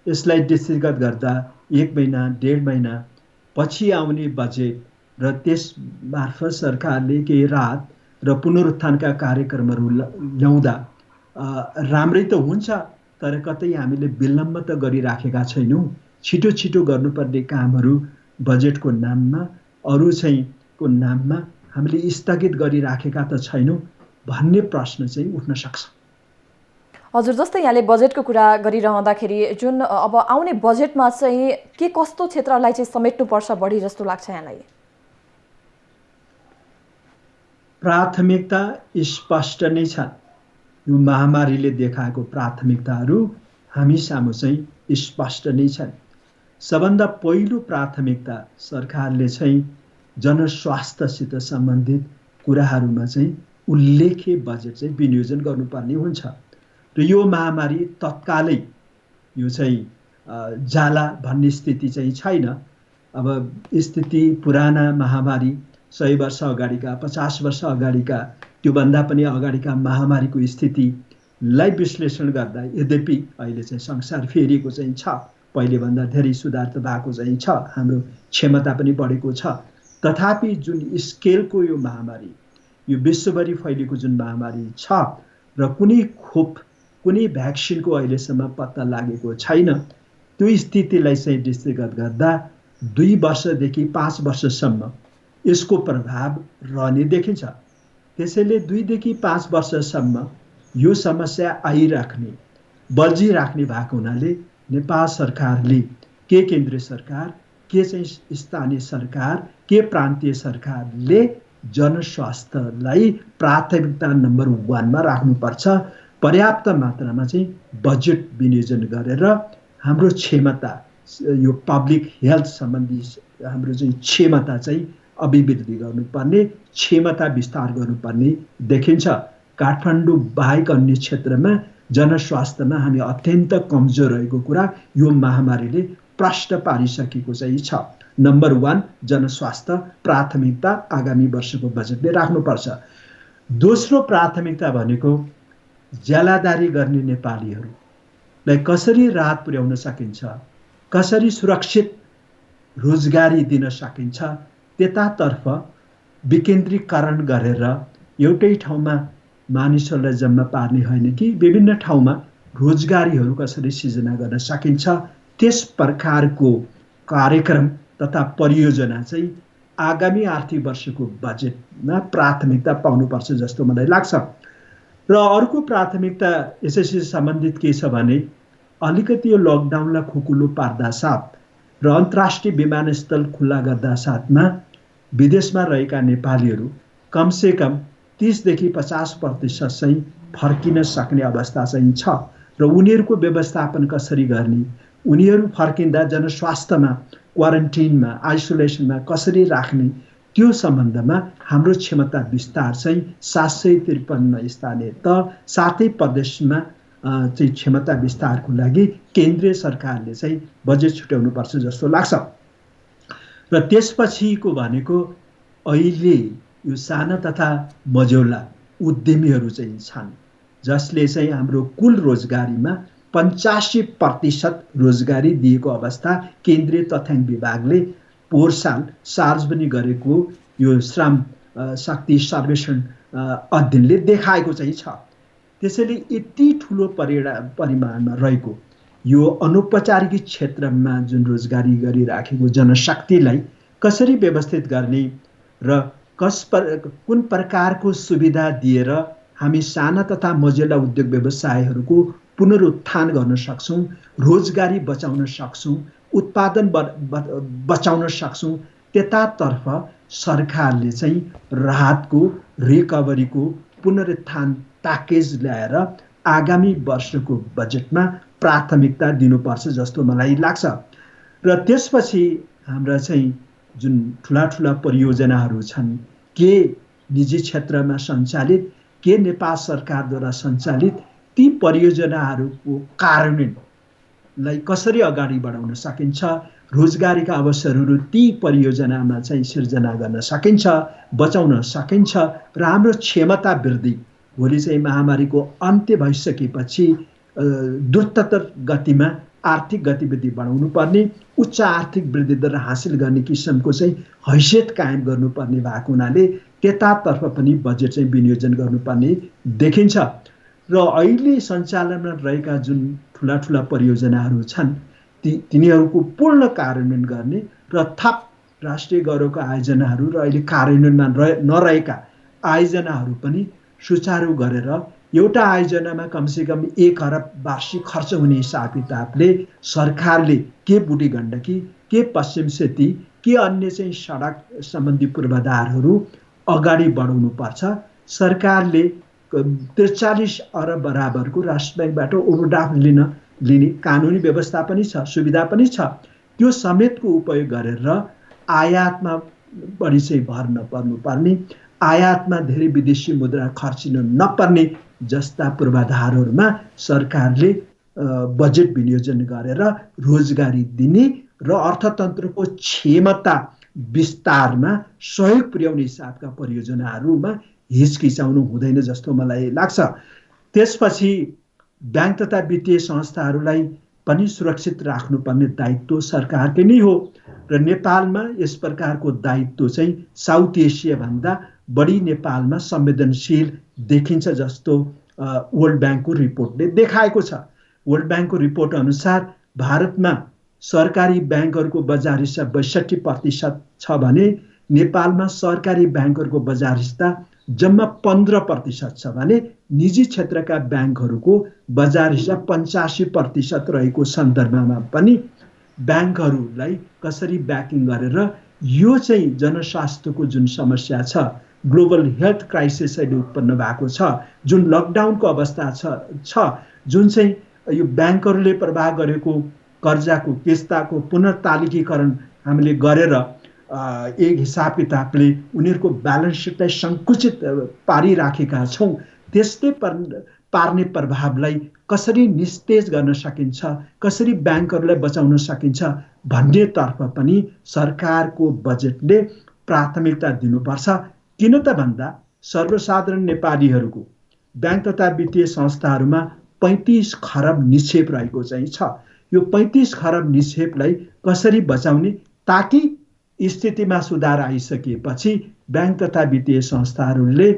यसलाई दृष्टिगत गर्दा 1 महिना 1.5 महिना पछि आउने बजेट र त्यस मार्फत सरकारले केही राहत र पुनरुत्थानका कार्यक्रमहरू ल्याउँदा राम्रै त हुन्छ, तर कतै हामीले विलम्ब त गरिराखेका छैनौँ। छिटो छिटो गर्नुपर्ने कामहरू बजेटको नाममा, अरू चाहिँ को नाममा हामीले स्थगित गरिराखेका त छैनौँ भन्ने प्रश्न चाहिँ उठ्न सक्छ। हजुर, जस्तै यहाँले बजेटको कुरा गरिरहँदाखेरि जुन अब आउने बजेटमा चाहिँ के कस्तो क्षेत्रलाई चाहिँ समेट्नुपर्छ बढी जस्तो लाग्छ यहाँलाई? प्राथमिकता स्पष्ट नै छन्। यो महामारीले देखाएको प्राथमिकताहरू हामी सामु चाहिँ स्पष्ट नै छन्। सबभन्दा पहिलो प्राथमिकता सरकारले चाहिँ जनस्वास्थ्यसित सम्बन्धित कुराहरूमा चाहिँ उल्लेख्य बजेट चाहिँ विनियोजन गर्नुपर्ने हुन्छ र यो महामारी तत्कालै यो चाहिँ जाला भन्ने स्थिति चाहिँ छैन। अब स्थिति पुराना महामारी 100 वर्ष अगाडिका, 50 वर्ष अगाडिका, त्योभन्दा पनि अगाडिका महामारीको स्थितिलाई विश्लेषण गर्दा यद्यपि अहिले चाहिँ संसार फेरिएको चाहिँ छ, पहिलेभन्दा धेरै सुधार त भएको चाहिँ छ, हाम्रो क्षमता पनि बढेको छ। तथापि जुन स्केलको यो महामारी, यो विश्वभरि फैलिएको जुन महामारी छ र कुनै खोप, कुनै भ्याक्सिनको अहिलेसम्म पत्ता लागेको छैन, त्यो स्थितिलाई चाहिँ दृष्टिगत गर्दा 2 वर्षदेखि 5 वर्षसम्म यसको प्रभाव रहने देखिन्छ। त्यसैले 2 देखि 5 वर्षसम्म यो समस्या आइराख्ने, बल्झिराख्ने भएको हुनाले नेपाल सरकारले, के केन्द्रीय सरकार, के चाहिँ स्थानीय सरकार, के प्रान्तीय सरकारले जनस्वास्थ्यलाई प्राथमिकता नम्बर 1 मा राख्नुपर्छ। पर्याप्त मात्रामा चाहिँ बजेट विनियोजन गरेर हाम्रो क्षमता, यो पब्लिक हेल्थ सम्बन्धी हाम्रो चाहिँ क्षमता चाहिँ अभिवृद्धि गर्नुपर्ने, क्षमता विस्तार गर्नुपर्ने देखिन्छ। काठमाडौँ बाहेक अन्य क्षेत्रमा जनस्वास्थ्यमा हामी अत्यन्त कमजोर रहेको कुरा यो महामारीले प्रष्ट पारिसकेको चाहिँ छ। नम्बर 1 जनस्वास्थ्य प्राथमिकता आगामी वर्षको बजेटले राख्नुपर्छ। दोस्रो प्राथमिकता भनेको ज्यालादारी गर्ने नेपालीहरूलाई कसरी राहत पुर्याउन सकिन्छ, कसरी सुरक्षित रोजगारी दिन सकिन्छ, त्यतातर्फ विकेन्द्रीकरण गरेर एउटै ठाउँमा मानिसहरूलाई जम्मा पार्ने होइन कि विभिन्न ठाउँमा रोजगारीहरू कसरी सिर्जना गर्न सकिन्छ, त्यस प्रकारको कार्यक्रम तथा परियोजना चाहिँ आगामी आर्थिक वर्षको बजेटमा प्राथमिकता पाउनुपर्छ जस्तो मलाई लाग्छ। र अर्को प्राथमिकता यसैसित सम्बन्धित के छ भने अलिकति यो लकडाउनलाई खुकुलो पार्दा साथ र अन्तर्राष्ट्रिय विमानस्थल खुल्ला गर्दा साथमा विदेशमा रहेका नेपालीहरू कमसेकम 30 देखि 50% चाहिँ फर्किन सक्ने अवस्था चाहिँ छ र उनीहरूको व्यवस्थापन कसरी गर्ने, उनीहरू फर्किँदा जनस्वास्थ्यमा, क्वारेन्टिनमा, आइसोलेसनमा कसरी राख्ने, त्यो सम्बन्धमा हाम्रो क्षमता विस्तार चाहिँ 753 स्थानीय तह सातै प्रदेशमा चाहिँ क्षमता विस्तारको लागि केन्द्रीय सरकारले चाहिँ बजेट छुट्याउनुपर्छ जस्तो लाग्छ। र त्यसपछिको भनेको अहिले यो साना तथा मझौला उद्यमीहरू चाहिँ छन् जसले चाहिँ हाम्रो कुल रोजगारीमा 85% रोजगारी दिएको अवस्था केन्द्रीय तथ्याङ्क विभागले पोहोर साल सार्वजनिक गरेको यो श्रम शक्ति सर्वेक्षण अध्ययनले देखाएको चाहिँ छ। त्यसैले यति ठुलो परिमाणमा रहेको यो अनौपचारिक क्षेत्रमा जुन रोजगारी गरिराखेको जनशक्तिलाई कसरी व्यवस्थित गर्ने र कुन प्रकारको सुविधा दिएर हामी साना तथा मझौला उद्योग व्यवसायहरूको पुनरुत्थान गर्न सक्छौँ, रोजगारी बचाउन सक्छौँ, उत्पादन बचाउन सक्छौँ, त्यतातर्फ सरकारले चाहिँ राहतको, रिकभरीको, पुनरुत्थान प्याकेज ल्याएर आगामी वर्षको बजेटमा प्राथमिकता दिनुपर्छ जस्तो मलाई लाग्छ। र त्यसपछि हाम्रा चाहिँ जुन ठुला ठुला परियोजनाहरू छन्, के निजी क्षेत्रमा सञ्चालित, के नेपाल सरकारद्वारा सञ्चालित, ती परियोजनाहरूको कार्यान्वयनलाई कसरी अगाडि बढाउन सकिन्छ, रोजगारीका अवसरहरू ती परियोजनामा चाहिँ सिर्जना गर्न सकिन्छ, बचाउन सकिन्छ र हाम्रो क्षमता वृद्धि भोलि चाहिँ महामारीको अन्त्य भइसकेपछि द्रुततर गतिमा आर्थिक गतिविधि बढाउनु पर्ने, उच्च आर्थिक वृद्धि दर हासिल गर्ने किसिमको चाहिँ हैसियत कायम गर्नुपर्ने भएको हुनाले त्यतातर्फ पनि बजेट चाहिँ विनियोजन गर्नुपर्ने देखिन्छ। र अहिले सञ्चालनमा रहेका जुन ठुला ठुला परियोजनाहरू छन् तिनीहरूको पूर्ण कार्यान्वयन गर्ने र थप राष्ट्रिय गौरवका आयोजनाहरू र अहिले कार्यान्वयनमा नरहेका आयोजनाहरू पनि सुचारू गरेर एउटा आयोजनामा कमसेकम 1 अरब वार्षिक खर्च हुने हिसाब किताबले सरकारले के बुढी गण्डकी, के पश्चिम सेती, के अन्य चाहिँ सडक सम्बन्धी पूर्वाधारहरू अगाडि बढाउनु पर्छ। सरकारले 43 अरब बराबरको राष्ट्र ब्याङ्कबाट ओभरड्राफ्ट लिने कानुनी व्यवस्था पनि छ, सुविधा पनि छ। त्यो समेतको उपयोग गरेर आयातमा बढी चाहिँ भर नपर्नुपर्ने, आयातमा धेरै विदेशी मुद्रा खर्चिनु नपर्ने जस्ता पूर्वाधारहरूमा सरकारले बजेट विनियोजन गरेर रोजगारी दिने र अर्थतन्त्रको क्षमता विस्तारमा सहयोग पुर्याउने हिसाबका परियोजनाहरूमा हिचकिचाउनु हुँदैन जस्तो मलाई लाग्छ। त्यसपछि ब्याङ्क तथा वित्तीय संस्थाहरूलाई पनि सुरक्षित राख्नुपर्ने दायित्व सरकारकै नै हो र नेपालमा यस प्रकारको दायित्व चाहिँ साउथ एसियाभन्दा बढी नेपालमा संवेदनशील देखिन्छ जस्तो वर्ल्ड ब्याङ्कको रिपोर्टले देखाएको छ। वर्ल्ड ब्याङ्कको रिपोर्ट अनुसार भारतमा सरकारी ब्याङ्कहरूको बजार हिस्सा 62% छ भने नेपालमा सरकारी ब्याङ्कहरूको बजार हिस्सा जम्मा 15% छ भने निजी क्षेत्रका ब्याङ्कहरूको बजार हिस्सा 85% रहेको सन्दर्भमा पनि ब्याङ्कहरूलाई कसरी ब्याकिङ गरेर यो चाहिँ जनस्वास्थ्यको जुन समस्या छ, ग्लोबल हेल्थ क्राइसिस अहिले उत्पन्न भएको छ, जुन लकडाउनको अवस्था छ, जुन चाहिँ यो ब्याङ्कहरूले प्रवाह गरेको कर्जाको किस्ताको पुनर्तालिकीकरण हामीले गरेर एक हिसाब किताबले उनीहरूको ब्यालेन्स सिटलाई सङ्कुचित पारिराखेका छौँ। त्यसले पार्ने प्रभावलाई कसरी निस्तेज गर्न सकिन्छ, कसरी ब्याङ्कहरूलाई बचाउन सकिन्छ भन्नेतर्फ पनि सरकारको बजेटले प्राथमिकता दिनुपर्छ। किन त भन्दा सर्वसाधारण नेपालीहरूको ब्याङ्क तथा वित्तीय संस्थाहरूमा 35 खरब निक्षेप रहेको चाहिँ छ। यो 35 खरब निक्षेपलाई कसरी बचाउने ताकि स्थितिमा सुधार आइसकेपछि ब्याङ्क तथा वित्तीय संस्थाहरूले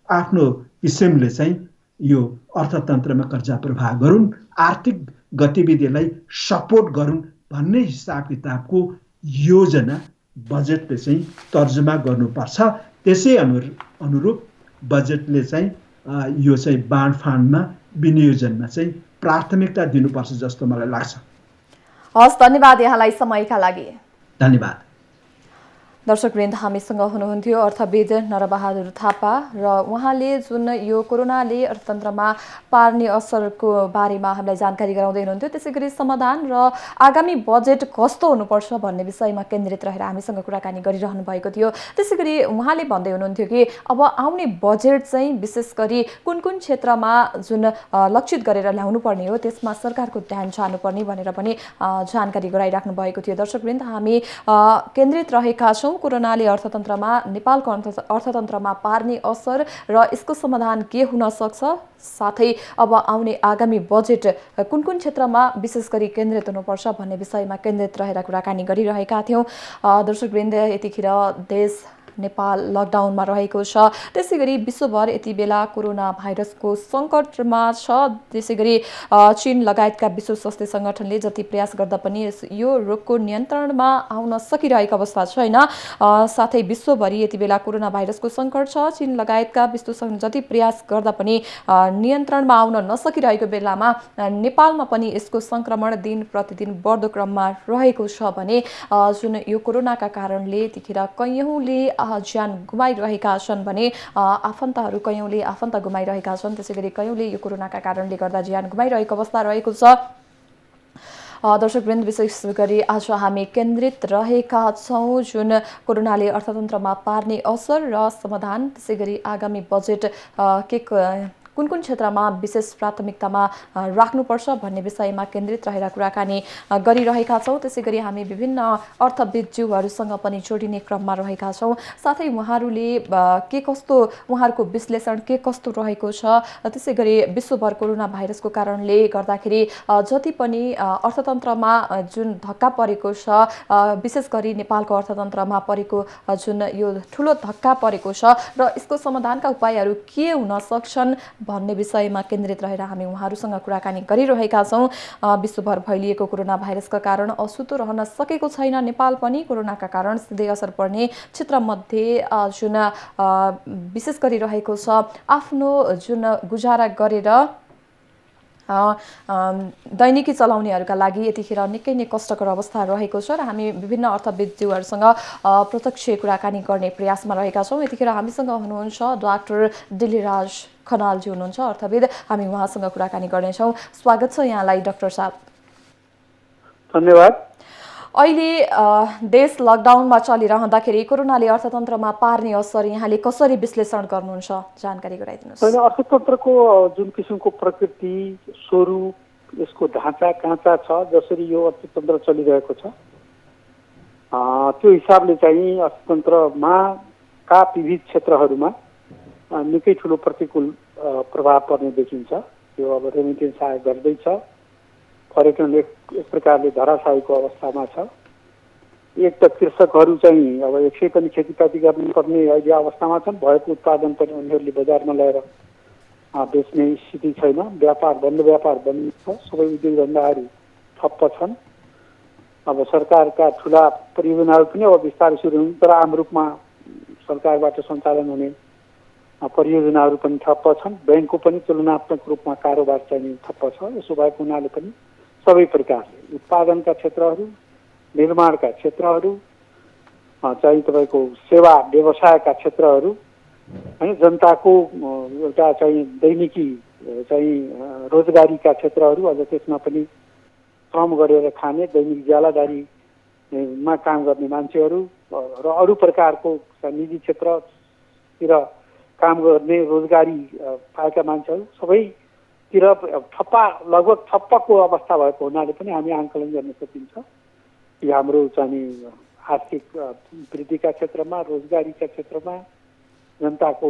आफ्नो किसिमले चाहिँ यो अर्थतन्त्रमा कर्जा प्रवाह गरून्, आर्थिक गतिविधिलाई सपोर्ट गरून् भन्ने हिसाब किताबको योजना बजेटले चाहिँ तर्जुमा गर्नुपर्छ। त्यसै अनुरूप बजेटले चाहिँ यो चाहिँ बाँडफाँडमा विनियोजनमा चाहिँ प्राथमिकता दिनुपर्छ जस्तो मलाई लाग्छ। हस्, धन्यवाद यहाँलाई समयका लागि। धन्यवाद। दर्शकवृन्द, हामीसँग हुनुहुन्थ्यो अर्थविद नरबहादुर थापा र उहाँले जुन यो कोरोनाले अर्थतन्त्रमा पार्ने असरको बारेमा हामीलाई जानकारी गराउँदै हुनुहुन्थ्यो। त्यसै गरी समाधान र आगामी बजेट कस्तो हुनुपर्छ भन्ने विषयमा केन्द्रित रहेर हामीसँग कुराकानी गरिरहनु भएको थियो। त्यसै गरी उहाँले भन्दै हुनुहुन्थ्यो कि अब आउने बजेट चाहिँ विशेष गरी कुन कुन क्षेत्रमा जुन लक्षित गरेर ल्याउनु पर्ने हो त्यसमा सरकारको ध्यान जानुपर्ने भनेर पनि जानकारी गराइराख्नु भएको थियो। दर्शकवृन्द, हामी केन्द्रित रहेका छौँ कोरोनाले अर्थतन्त्रमा, नेपालको अर्थतन्त्रमा पार्ने असर र यसको समाधान के हुन सक्छ, साथै अब आउने आगामी बजेट कुन कुन क्षेत्रमा विशेष गरी केन्द्रित हुनुपर्छ भन्ने विषयमा केन्द्रित रहेर कुराकानी गरिरहेका थियौँ। दर्शकवृन्द, यतिखेर देश नेपाल लकडाउनमा रहेको छ। त्यसै गरी विश्वभर यति बेला कोरोना भाइरसको सङ्कटमा छ। त्यसै गरी चीन लगायतका विश्व स्वास्थ्य सङ्गठनले जति प्रयास गर्दा पनि यो रोगको नियन्त्रणमा आउन सकिरहेको अवस्था छैन। साथै विश्वभरि यति बेला कोरोना भाइरसको सङ्कट छ। चीन लगायतका विश्व जति प्रयास गर्दा पनि नियन्त्रणमा आउन नसकिरहेको बेलामा नेपालमा पनि यसको सङ्क्रमण दिन प्रतिदिन बढ्दो क्रममा रहेको छ भने जुन यो कोरोनाका कारणले यतिखेर कैयौँले ज्यान गुमाइरहेका छन् भने आफन्तहरू कैयौँले आफन्त गुमाइरहेका छन्। त्यसै गरी कैयौँले यो कोरोनाका कारणले गर्दा ज्यान गुमाइरहेको अवस्था रहेको छ। दर्शकवृन्द, विशेष गरी आज हामी केन्द्रित रहेका छौँ जुन कोरोनाले अर्थतन्त्रमा पार्ने असर र समाधान, त्यसै गरी आगामी बजेट कुन कुन क्षेत्रमा विशेष प्राथमिकतामा राख्नुपर्छ भन्ने विषयमा केन्द्रित रहेर कुराकानी गरिरहेका छौँ। त्यसै गरी हामी विभिन्न अर्थविदज्यूहरूसँग पनि जोडिने क्रममा रहेका छौँ। साथै उहाँहरूले उहाँहरूको विश्लेषण के कस्तो रहेको छ, त्यसै गरी विश्वभर कोरोना भाइरसको कारणले गर्दाखेरि जति पनि अर्थतन्त्रमा जुन धक्का परेको छ, विशेष गरी नेपालको अर्थतन्त्रमा परेको जुन यो ठुलो धक्का परेको छ र यसको समाधानका उपायहरू के हुन सक्छन् भन्ने विषयमा केन्द्रित रहेर हामी उहाँहरूसँग कुराकानी गरिरहेका छौँ। विश्वभर फैलिएको कोरोना भाइरसका कारण अछुतो रहन सकेको छैन नेपाल पनि। कोरोनाका कारण सिधै असर पर्ने क्षेत्रमध्ये जुन विशेष गरिरहेको छ, आफ्नो जुन गुजारा गरेर दैनिकी चलाउनेहरूका लागि यतिखेर निकै नै कष्टकर अवस्था रहेको छ र हामी विभिन्न अर्थविदज्यूहरूसँग प्रत्यक्ष कुराकानी गर्ने प्रयासमा रहेका छौँ। यतिखेर हामीसँग हुनुहुन्छ डाक्टर डिलिराज खनालजी हुनुहुन्छ, अर्थविद। हामी उहाँसँग कुराकानी गर्नेछौँ। स्वागत छ यहाँलाई डाक्टर साहब। धन्यवाद। अहिले देश लकडाउनमा चलिरहँदाखेरि कोरोनाले अर्थतन्त्रमा पार्ने असर यहाँले कसरी विश्लेषण गर्नुहुन्छ, जानकारी गराइदिनुहोस्। अर्थतन्त्रको जुन किसिमको प्रकृति, स्वरूप, यसको ढाँचा काँचा छ, जसरी यो अर्थतन्त्र चलिरहेको छ, त्यो हिसाबले चाहिँ अर्थतन्त्रमा का विविध क्षेत्रहरूमा निकै ठुलो प्रतिकूल प्रभाव पर्ने देखिन्छ। त्यो अब रेमिटेन्स आयोग गर्दैछ, पर्यटन एक प्रकारले धराशायीको अवस्थामा छ। एक त कृषकहरू चाहिँ अब 100 पनि खेतीपाती गर्नुपर्ने अहिले अवस्थामा छन्, भएको उत्पादन पनि उनीहरूले बजारमा ल्याएर बेच्ने स्थिति छैन। बन्द व्यापार बन्द छ, सबै उद्योग धन्दाहरू ठप्प छन्। अब सरकारका ठुला परियोजनाहरू पनि अब बिस्तारै सुरु हुन्, तर आम रूपमा सरकारबाट सञ्चालन हुने परियोजनाहरू पनि ठप्प छन्। ब्याङ्कको पनि तुलनात्मक रूपमा कारोबार चाहिँ ठप्प छ। यसो भएको हुनाले पनि सबै प्रकारले उत्पादनका क्षेत्रहरू, निर्माणका क्षेत्रहरू, चाहिँ तपाईँको सेवा व्यवसायका क्षेत्रहरू, होइन, जनताको एउटा चाहिँ दैनिकी चाहिँ रोजगारीका क्षेत्रहरू, अझ त्यसमा पनि श्रम गरेर खाने दैनिक ज्यालादारीमा काम गर्ने मान्छेहरू र अरू प्रकारको निजी क्षेत्रतिर काम गर्ने रोजगारी पाएका मान्छेहरू सबैतिर लगभग ठप्पको अवस्था भएको हुनाले पनि हामी आकलन गर्न सकिन्छ कि हाम्रो चाहिँ आर्थिक वृद्धिका क्षेत्रमा, रोजगारीका क्षेत्रमा, जनताको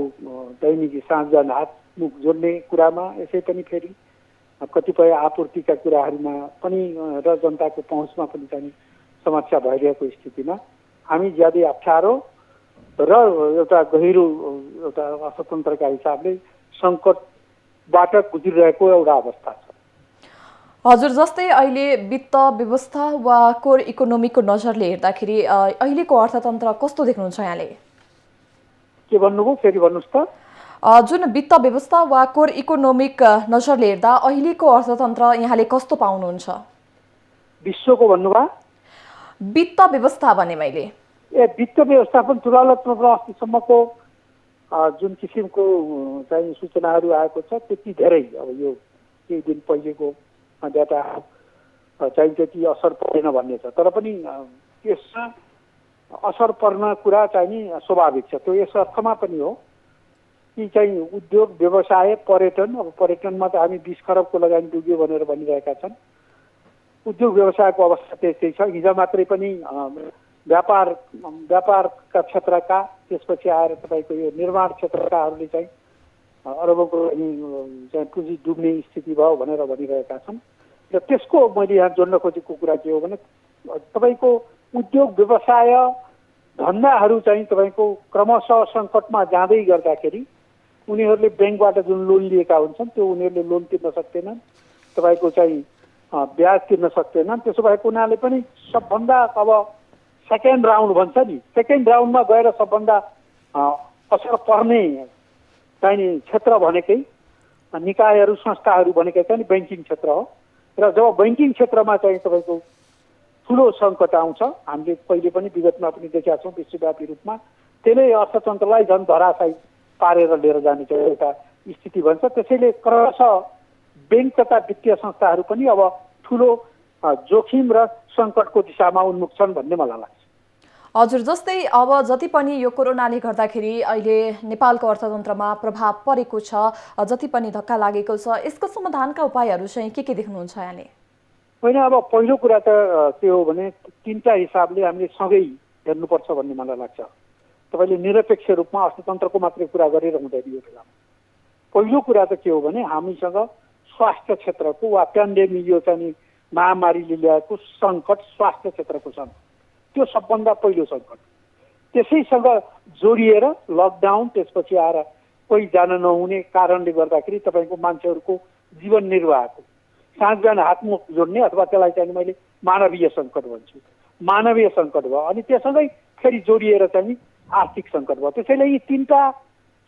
दैनिकी साँझ हात मुख जोड्ने कुरामा, यसै पनि फेरि कतिपय आपूर्तिका कुराहरूमा पनि र जनताको पहुँचमा पनि चाहिँ समस्या भइरहेको स्थितिमा हामी ज्यादै अप्ठ्यारो र एउटा गहिरो एउटा अर्थतन्त्रका हिसाबले सङ्कटबाट गुज्रिरहेको एउटा अवस्था छ। हजुर, जस्तै अहिले वित्त व्यवस्था वा कोर इकोनोमीको नजरले हेर्दाखेरि अहिलेको अर्थतन्त्र कस्तो देख्नुहुन्छ यहाँले? के भन्नुभयो, फेरि भन्नुहोस् त। जुन वित्त व्यवस्था वा कोर इकोनोमिक नजरले हेर्दा अहिलेको अर्थतन्त्र यहाँले कस्तो पाउनुहुन्छ? विश्वको भन्नुभयो? वित्त व्यवस्था भने मैले वित्त व्यवस्थापन तुलनात्मक अस्तिसम्मको जुन किसिमको चाहिँ सूचनाहरू आएको छ त्यति धेरै अब यो केही दिन पहिलेको डाटा चाहिँ त्यति असर परेन भन्ने छ। तर पनि यसमा असर पर्न कुरा चाहिँ नि स्वाभाविक छ। त्यो यस अर्थमा पनि हो कि चाहिँ उद्योग व्यवसाय पर्यटन, अब पर्यटनमा त हामी 20 खरबको लगानी डुब्यो भनेर भनिरहेका छन्। उद्योग व्यवसायको अवस्था त्यस्तै छ। हिजो मात्रै पनि व्यापारका क्षेत्रका, त्यसपछि आएर तपाईँको यो निर्माण क्षेत्रकाहरूले चाहिँ अरबौंको चाहिँ पुँजी डुब्ने स्थिति भयो भनेर भनिरहेका छन्। र त्यसको मैले यहाँ जोड्न खोजेको कुरा के हो भने तपाईँको उद्योग व्यवसाय धन्दाहरू चाहिँ तपाईँको क्रमशः सङ्कटमा जाँदै गर्दाखेरि उनीहरूले ब्याङ्कबाट जुन लोन लिएका हुन्छन् त्यो उनीहरूले लोन तिर्न सक्दैनन्, तपाईँको चाहिँ ब्याज तिर्न सक्दैनन्। त्यसो भएको हुनाले पनि सबभन्दा अब सेकेन्ड राउन्ड भन्छ नि, सेकेन्ड राउन्डमा गएर सबभन्दा असर पर्ने चाहिँ क्षेत्र भनेकै निकायहरू संस्थाहरू भनेकै चाहिँ ब्याङ्किङ क्षेत्र हो। र जब ब्याङ्किङ क्षेत्रमा चाहिँ तपाईँको ठुलो सङ्कट आउँछ, हामीले पहिले पनि विगतमा पनि देखेका छौँ विश्वव्यापी रूपमा, त्यसले अर्थतन्त्रलाई झन् धराशायी पारेर लिएर जाने चाहिँ एउटा स्थिति भन्छ। त्यसैले क्रमशः ब्याङ्क तथा वित्तीय संस्थाहरू पनि अब ठुलो जोखिम र सङ्कटको दिशामा उन्मुख छन् भन्ने मलाई लाग्छ। हजुर, जस्तै अब जति पनि यो कोरोनाले गर्दाखेरि अहिले नेपालको अर्थतन्त्रमा प्रभाव परेको छ, जति पनि धक्का लागेको छ, यसको समाधानका उपायहरू चाहिँ के देख्नुहुन्छ यहाँले? होइन, अब पहिलो कुरा त के हो भने तीनटा हिसाबले हामीले सँगै हेर्नुपर्छ भन्ने मलाई लाग्छ। तपाईँले निरपेक्ष रूपमा अर्थतन्त्रको मात्रै कुरा गरेर हुँदैन यो बेलामा। पहिलो कुरा त के हो भने हामीसँग स्वास्थ्य क्षेत्रको वा पेन्डेमिक यो चाहिँ महामारीले ल्याएको सङ्कट स्वास्थ्य क्षेत्रको छ, त्यो सबभन्दा पहिलो सङ्कट। त्यसैसँग जोडिएर लकडाउन, त्यसपछि आएर कोही जान नहुने कारणले गर्दाखेरि तपाईँको मान्छेहरूको जीवन निर्वाहको साँझ बिहान हातमुख जोड्ने अथवा त्यसलाई चाहिँ मैले मानवीय सङ्कट भन्छु, मानवीय सङ्कट भयो। अनि त्यससँगै फेरि जोडिएर चाहिँ आर्थिक सङ्कट भयो। त्यसैले यी तीनटा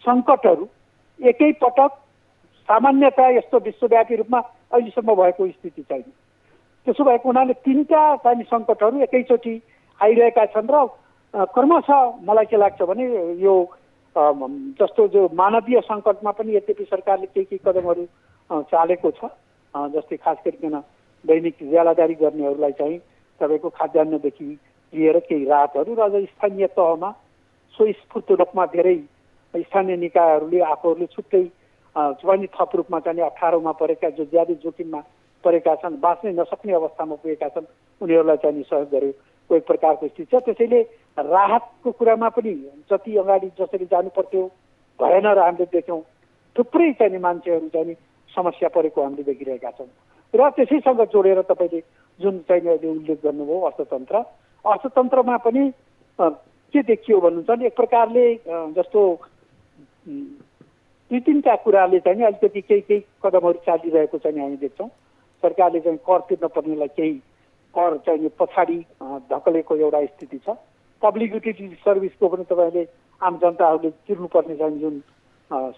सङ्कटहरू एकैपटक सामान्यतया यस्तो विश्वव्यापी रूपमा अहिलेसम्म भएको स्थिति छैन। त्यसो भएको हुनाले तीनटा चाहिँ सङ्कटहरू एकैचोटि आइरहेका छन् र क्रमशः मलाई के लाग्छ भने यो जस्तो जो मानवीय सङ्कटमा पनि यद्यपि सरकारले केही कदमहरू चालेको छ, जस्तै खास गरिकन दैनिक ज्यालादारी गर्नेहरूलाई चाहिँ तपाईँको खाद्यान्नदेखि लिएर केही राहतहरू र अझ स्थानीय तहमा स्वस्फूर्त रूपमा धेरै स्थानीय निकायहरूले आफूहरूले छुट्टै पनि थप रूपमा चाहिँ अप्ठ्यारोमा परेका जो ज्यादै जोखिममा परेका छन्, बाँच्नै नसक्ने अवस्थामा पुगेका छन्, उनीहरूलाई चाहिँ सहयोग गरेको एक प्रकारको स्थिति छ। त्यसैले राहतको कुरामा पनि जति अगाडि जसरी जानु पर्थ्यो भएन र हामीले देख्यौँ थुप्रै चाहिँ मान्छेहरू चाहिँ समस्या परेको हामीले देखिरहेका छौँ। र त्यसैसँग जोडेर तपाईँले जुन चाहिँ अहिले उल्लेख गर्नुभयो अर्थतन्त्रमा पनि के देखियो भन्नुहुन्छ भने एक प्रकारले जस्तो दुई तिनवटा कुराले चाहिँ अलिकति केही कदमहरू चालिरहेको चाहिँ हामी देख्छौँ। सरकारले चाहिँ कर तिर्न पर्नेलाई केही कर चाहिँ पछाडि धकेलेको एउटा स्थिति छ। पब्लिक युटिलिटी सर्भिसको पनि तपाईँले आम जनताहरूले तिर्नुपर्ने चाहिँ जुन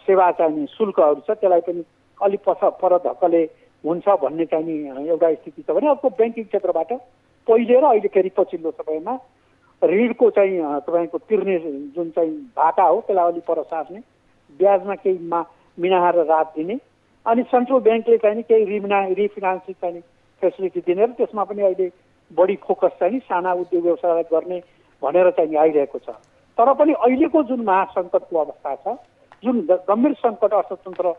सेवा चाहिँ शुल्कहरू छ त्यसलाई पनि अलिक पर धक्कले हुन्छ भन्ने चाहिँ एउटा स्थिति छ भने अर्को ब्याङ्किङ क्षेत्रबाट पहिले र अहिले फेरि पछिल्लो समयमा ऋणको चाहिँ तपाईँको तिर्ने जुन चाहिँ भाका हो त्यसलाई अलिक पर सार्ने, ब्याजमा केही मिनाएर राहत दिने, अनि सेन्ट्रल ब्याङ्कले चाहिँ केही रिफिनान्सिङ चाहिँ फेसिलिटी दिने र त्यसमा पनि अहिले बढी फोकस चाहिँ साना उद्योग व्यवसायलाई गर्ने भनेर चाहिँ आइरहेको छ। तर पनि अहिलेको जुन महासङ्कटको अवस्था छ, जुन गम्भीर सङ्कट अर्थतन्त्र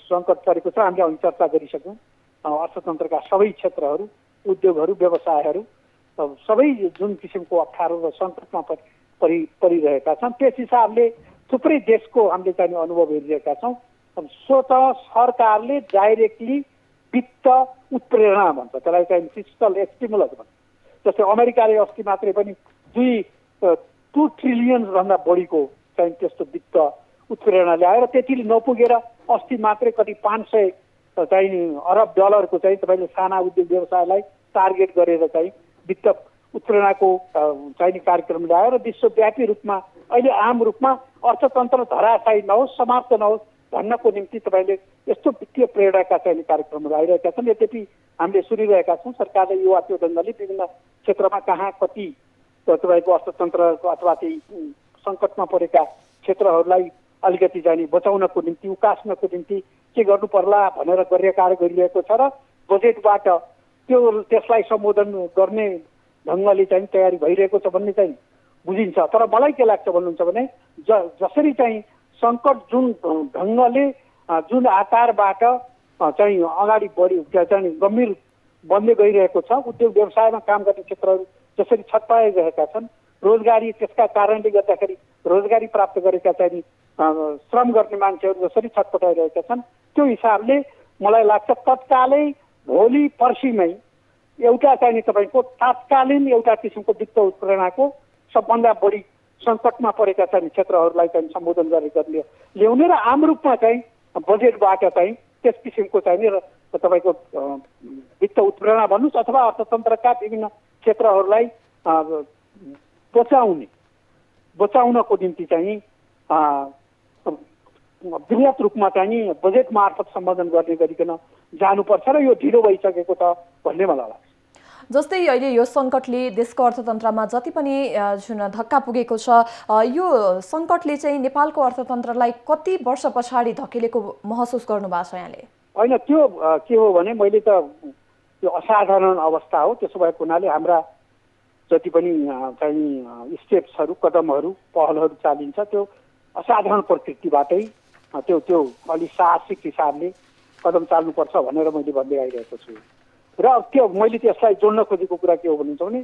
सङ्कट परेको छ, हामीले अहिले चर्चा गरिसक्यौँ। अर्थतन्त्रका सबै क्षेत्रहरू, उद्योगहरू, व्यवसायहरू सबै जुन किसिमको अप्ठ्यारो र सङ्कटमा परिरहेका छन्, त्यस हिसाबले थुप्रै देशको हामीले चाहिँ अनुभव हेरिरहेका छौँ। स्वत सरकारले डाइरेक्टली वित्त उत्प्रेरणा भन्छ त्यसलाई चाहिँ फिस्कल स्टिमुलस भन्छ। जस्तै अमेरिकाले अस्ति मात्रै पनि 2 ट्रिलियन भन्दा बढीको चाहिँ त्यस्तो वित्त उत्प्रेरणा ल्याएर त्यतिले नपुगेर अस्ति मात्रै कति 500 चाहिँ अरब डलरको चाहिँ तपाईँले साना उद्योग व्यवसायलाई टार्गेट गरेर चाहिँ वित्त उत्प्रेरणाको चाहिने कार्यक्रम ल्याएर विश्वव्यापी रूपमा अहिले आम रूपमा अर्थतन्त्र धराशायी नहोस्, समाप्त नहोस् भन्नको निम्ति तपाईँले यस्तो वित्तीय प्रेरणाका चाहिने कार्यक्रमहरू आइरहेका छन्। यद्यपि हामीले सुनिरहेका छौँ सरकारले यो वा त्यो ढङ्गले विभिन्न क्षेत्रमा कहाँ कति तपाईँको अर्थतन्त्रको अथवा त्यही सङ्कटमा परेका क्षेत्रहरूलाई अलिकति जाने बचाउनको निम्ति, उकास्नको निम्ति के गर्नु पर्ला भनेर कार्य गरिरहेको छ र बजेटबाट त्यसलाई सम्बोधन गर्ने ढङ्गले चाहिँ तयारी भइरहेको छ भन्ने चाहिँ बुझिन्छ। तर मलाई के लाग्छ भन्नुहुन्छ भने जसरी चाहिँ सङ्कट जुन ढङ्गले जुन आकारबाट चाहिँ अगाडि बढी चाहिँ गम्भीर बन्दै गइरहेको छ, उद्योग व्यवसायमा काम गर्ने क्षेत्रहरू जसरी छटपटाइरहेका छन्, रोजगारी त्यसका कारणले गर्दाखेरि रोजगारी प्राप्त गरेका चाहिँ श्रम गर्ने मान्छेहरू जसरी छटपटाइरहेका छन्, त्यो हिसाबले मलाई लाग्छ तत्कालै भोलि पर्सिमै एउटा चाहिँ तपाईँको तात्कालीन एउटा किसिमको वित्त उत्प्रेरणाको सबभन्दा बढी सङ्कटमा परेका चाहिँ क्षेत्रहरूलाई चाहिँ सम्बोधन गर्ने ल्याउने र आम रूपमा चाहिँ बजेटबाट चाहिँ त्यस किसिमको चाहिँ र तपाईँको वित्त उत्प्रेरणा भन्नुहोस् अथवा अर्थतन्त्रका विभिन्न क्षेत्रहरूलाई बचाउनको निम्ति चाहिँ वृहत रूपमा चाहिँ बजेट मार्फत सम्बोधन गर्ने गरिकन जानुपर्छ र यो ढिलो भइसकेको छ भन्ने मलाई लाग्छ। जस्तै अहिले यो सङ्कटले देशको अर्थतन्त्रमा जति पनि जुन धक्का पुगेको छ, यो सङ्कटले चाहिँ नेपालको अर्थतन्त्रलाई कति वर्ष पछाडि धकेलेको महसुस गर्नुभएको छ यहाँले? होइन, त्यो के हो भने मैले त यो असाधारण अवस्था हो। त्यसो भएको हुनाले हाम्रा जति पनि चाहिँ स्टेप्सहरू, कदमहरू, पहलहरू चालिन्छ त्यो असाधारण प्रकृतिबाटै त्यो त्यो अलि साहसिक हिसाबले कदम चाल्नुपर्छ भनेर मैले भन्दै आइरहेको छु। र त्यो मैले त्यसलाई जोड्न खोजेको कुरा के हो भन्नुहुन्छ भने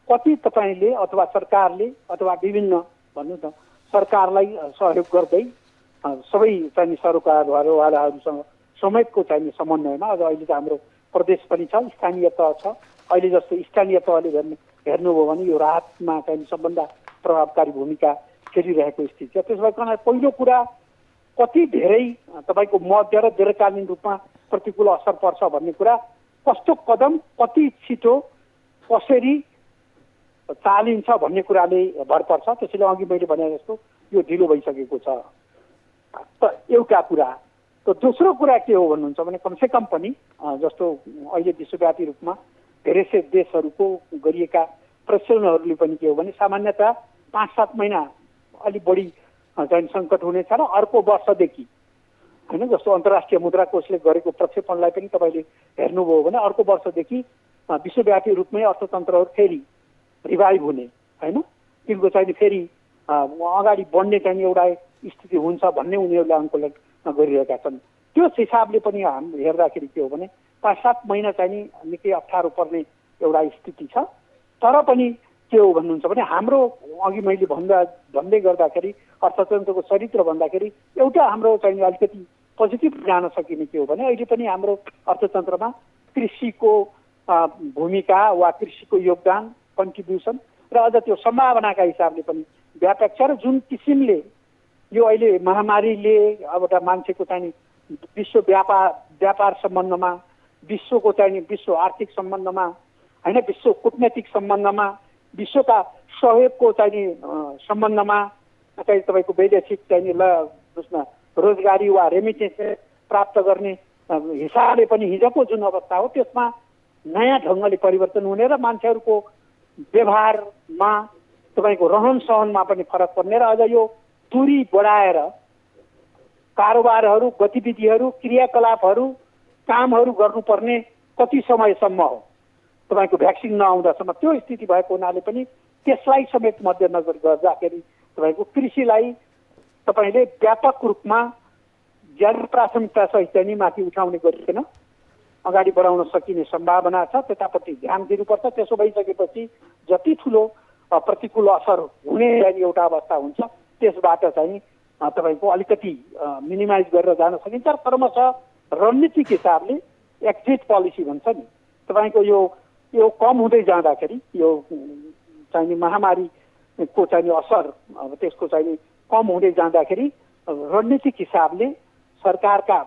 कति तपाईँले अथवा सरकारले अथवा विभिन्न भन्नु न सरकारलाई सहयोग गर्दै सबै चाहिँ सरोकारवालाहरूसँग समेतको चाहिँ समन्वयमा अझ अहिले त हाम्रो प्रदेश पनि छ, स्थानीय तह छ। अहिले जस्तो स्थानीय तहले हेर्नुभयो भने यो राहतमा चाहिँ सबभन्दा प्रभावकारी भूमिका खेलिरहेको स्थिति छ। त्यसो भएर पहिलो कुरा कति धेरै तपाईँको मध्य र दीर्घकालीन रूपमा प्रतिकूल असर पर्छ भन्ने कुरा, कस्तो कदम कति छिटो कसरी चालिन्छ भन्ने कुराले भर पर्छ। त्यसैले अघि मैले भने जस्तो यो ढिलो भइसकेको छ त एउटा कुरा। त दोस्रो कुरा के हो भन्नुहुन्छ भने कमसेकम पनि जस्तो अहिले विश्वव्यापी रूपमा धेरै देशहरूको गरिएका प्रश्नहरूले पनि के हो भने सामान्यतः 5-7 महिना अलि बढी चाहिँ सङ्कट हुनेछ र अर्को वर्षदेखि होइन, जस्तो अन्तर्राष्ट्रिय मुद्रा कोषले गरेको प्रक्षेपणलाई पनि तपाईँले हेर्नुभयो भने अर्को वर्षदेखि विश्वव्यापी रूपमै अर्थतन्त्रहरू फेरि रिभाइभ हुने होइन, तिनको चाहिँ फेरि अगाडि बढ्ने चाहिँ एउटा स्थिति हुन्छ भन्ने उनीहरूले आङ्कलन गरिरहेका छन्। त्यो हिसाबले पनि हामी हेर्दाखेरि के हो भने 5-7 महिना चाहिँ निकै अप्ठ्यारो पर्ने एउटा स्थिति छ। तर पनि के हो भन्नुहुन्छ भने हाम्रो अघि मैले भन्दै गर्दाखेरि अर्थतन्त्रको चरित्र भन्दाखेरि एउटा हाम्रो चाहिँ अलिकति पोजिटिभ जान सकिने के हो भने अहिले पनि हाम्रो अर्थतन्त्रमा कृषिको भूमिका वा कृषिको योगदान, कन्ट्रिब्युसन र अझ त्यो सम्भावनाका हिसाबले पनि व्यापक छ। र जुन किसिमले यो अहिले महामारीले अब एउटा मान्छेको चाहिँ विश्व व्यापार सम्बन्धमा, विश्वको चाहिँ विश्व आर्थिक सम्बन्धमा होइन, विश्व कूटनैतिक सम्बन्धमा, विश्वका सहयोगको चाहिँ सम्बन्धमा चाहिँ तपाईँको वैदेशिक चाहिँ रोजगारी वा रेमिटेन्स प्राप्त गर्ने हिसाबले पनि हिजोको जुन अवस्था हो त्यसमा नयाँ ढङ्गले परिवर्तन हुने र मान्छेहरूको व्यवहारमा तपाईँको रहन सहनमा पनि फरक पर्ने र अझ यो दूरी बढाएर कारोबारहरू, गतिविधिहरू, क्रियाकलापहरू, कामहरू गर्नुपर्ने कति समयसम्म हो तपाईँको भ्याक्सिन नआउँदासम्म, त्यो स्थिति भएको हुनाले पनि त्यसलाई समेत मध्यनजर गर्दाखेरि तपाईँको कृषिलाई तपाईँले व्यापक रूपमा ज्यादा प्राथमिकता सहित चाहिँ माथि उठाउने गरिकन अगाडि बढाउन सकिने सम्भावना छ। त्यतापट्टि ध्यान दिनुपर्छ। त्यसो भइसकेपछि जति ठुलो प्रतिकूल असर हुने एउटा अवस्था हुन्छ त्यसबाट चाहिँ तपाईँको अलिकति मिनिमाइज गरेर जान सकिन्छ। क्रमशः रणनीतिक हिसाबले एक्जिट पोलिसी भन्छ नि, तपाईँको यो कम हुँदै जाँदाखेरि यो चाहिँ महामारीको चाहिँ असर अब त्यसको चाहिँ कम हुँदै जाँदाखेरि रणनीतिक हिसाबले सरकारका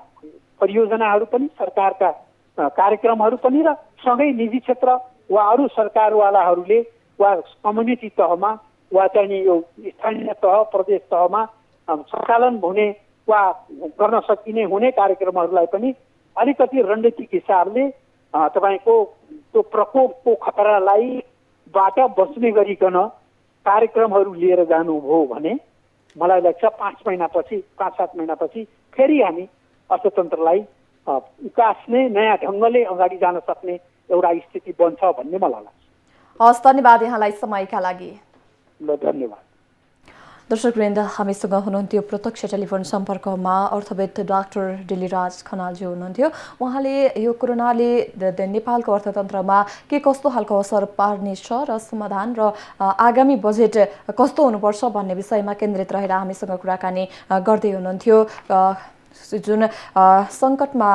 परियोजनाहरू पनि, सरकारका कार्यक्रमहरू पनि र सँगै निजी क्षेत्र वा अरू सरकारवालाहरूले वा कम्युनिटी तहमा वा चाहिँ यो स्थानीय तह, प्रदेश तहमा सञ्चालन हुने वा गर्न सकिने हुने कार्यक्रमहरूलाई पनि अलिकति रणनीतिक हिसाबले तपाईँको त्यो प्रकोपको खतरालाई बाट बच्ने गरिकन कार्यक्रमहरू लिएर जानुभयो भने मलाई लाग्छ 5-7 महिनापछि फेरि हामी अर्थतन्त्रलाई उकास्ने, नयाँ ढङ्गले अगाडि जान सक्ने एउटा स्थिति बन्छ भन्ने मलाई लाग्छ। हस्, धन्यवाद यहाँलाई समयका लागि। ल, धन्यवाद। दर्शकवृन्द, हामीसँग हुनुहुन्थ्यो प्रत्यक्ष टेलिफोन सम्पर्कमा अर्थविद डाक्टर डिलिराज खनालजी हुनुहुन्थ्यो। उहाँले यो कोरोनाले नेपालको अर्थतन्त्रमा के कस्तो खालको असर पार्नेछ र समाधान र आगामी बजेट कस्तो हुनुपर्छ भन्ने विषयमा केन्द्रित रहेर हामीसँग कुराकानी गर्दै हुनुहुन्थ्यो। जुन सङ्कटमा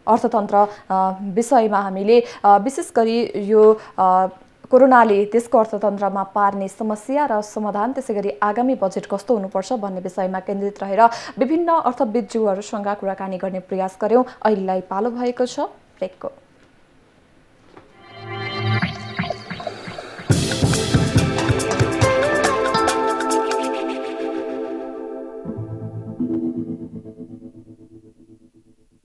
अर्थतन्त्र विषयमा हामीले विशेष गरी यो कोरोनाले देशको अर्थतन्त्रमा पार्ने समस्या र समाधान, त्यसै गरी आगामी बजेट कस्तो हुनुपर्छ भन्ने विषयमा केन्द्रित रहेर विभिन्न अर्थविदज्यूहरूसँग कुराकानी गर्ने प्रयास गर्यौं। अहिलेलाई पालो भएको छ ब्रेकको।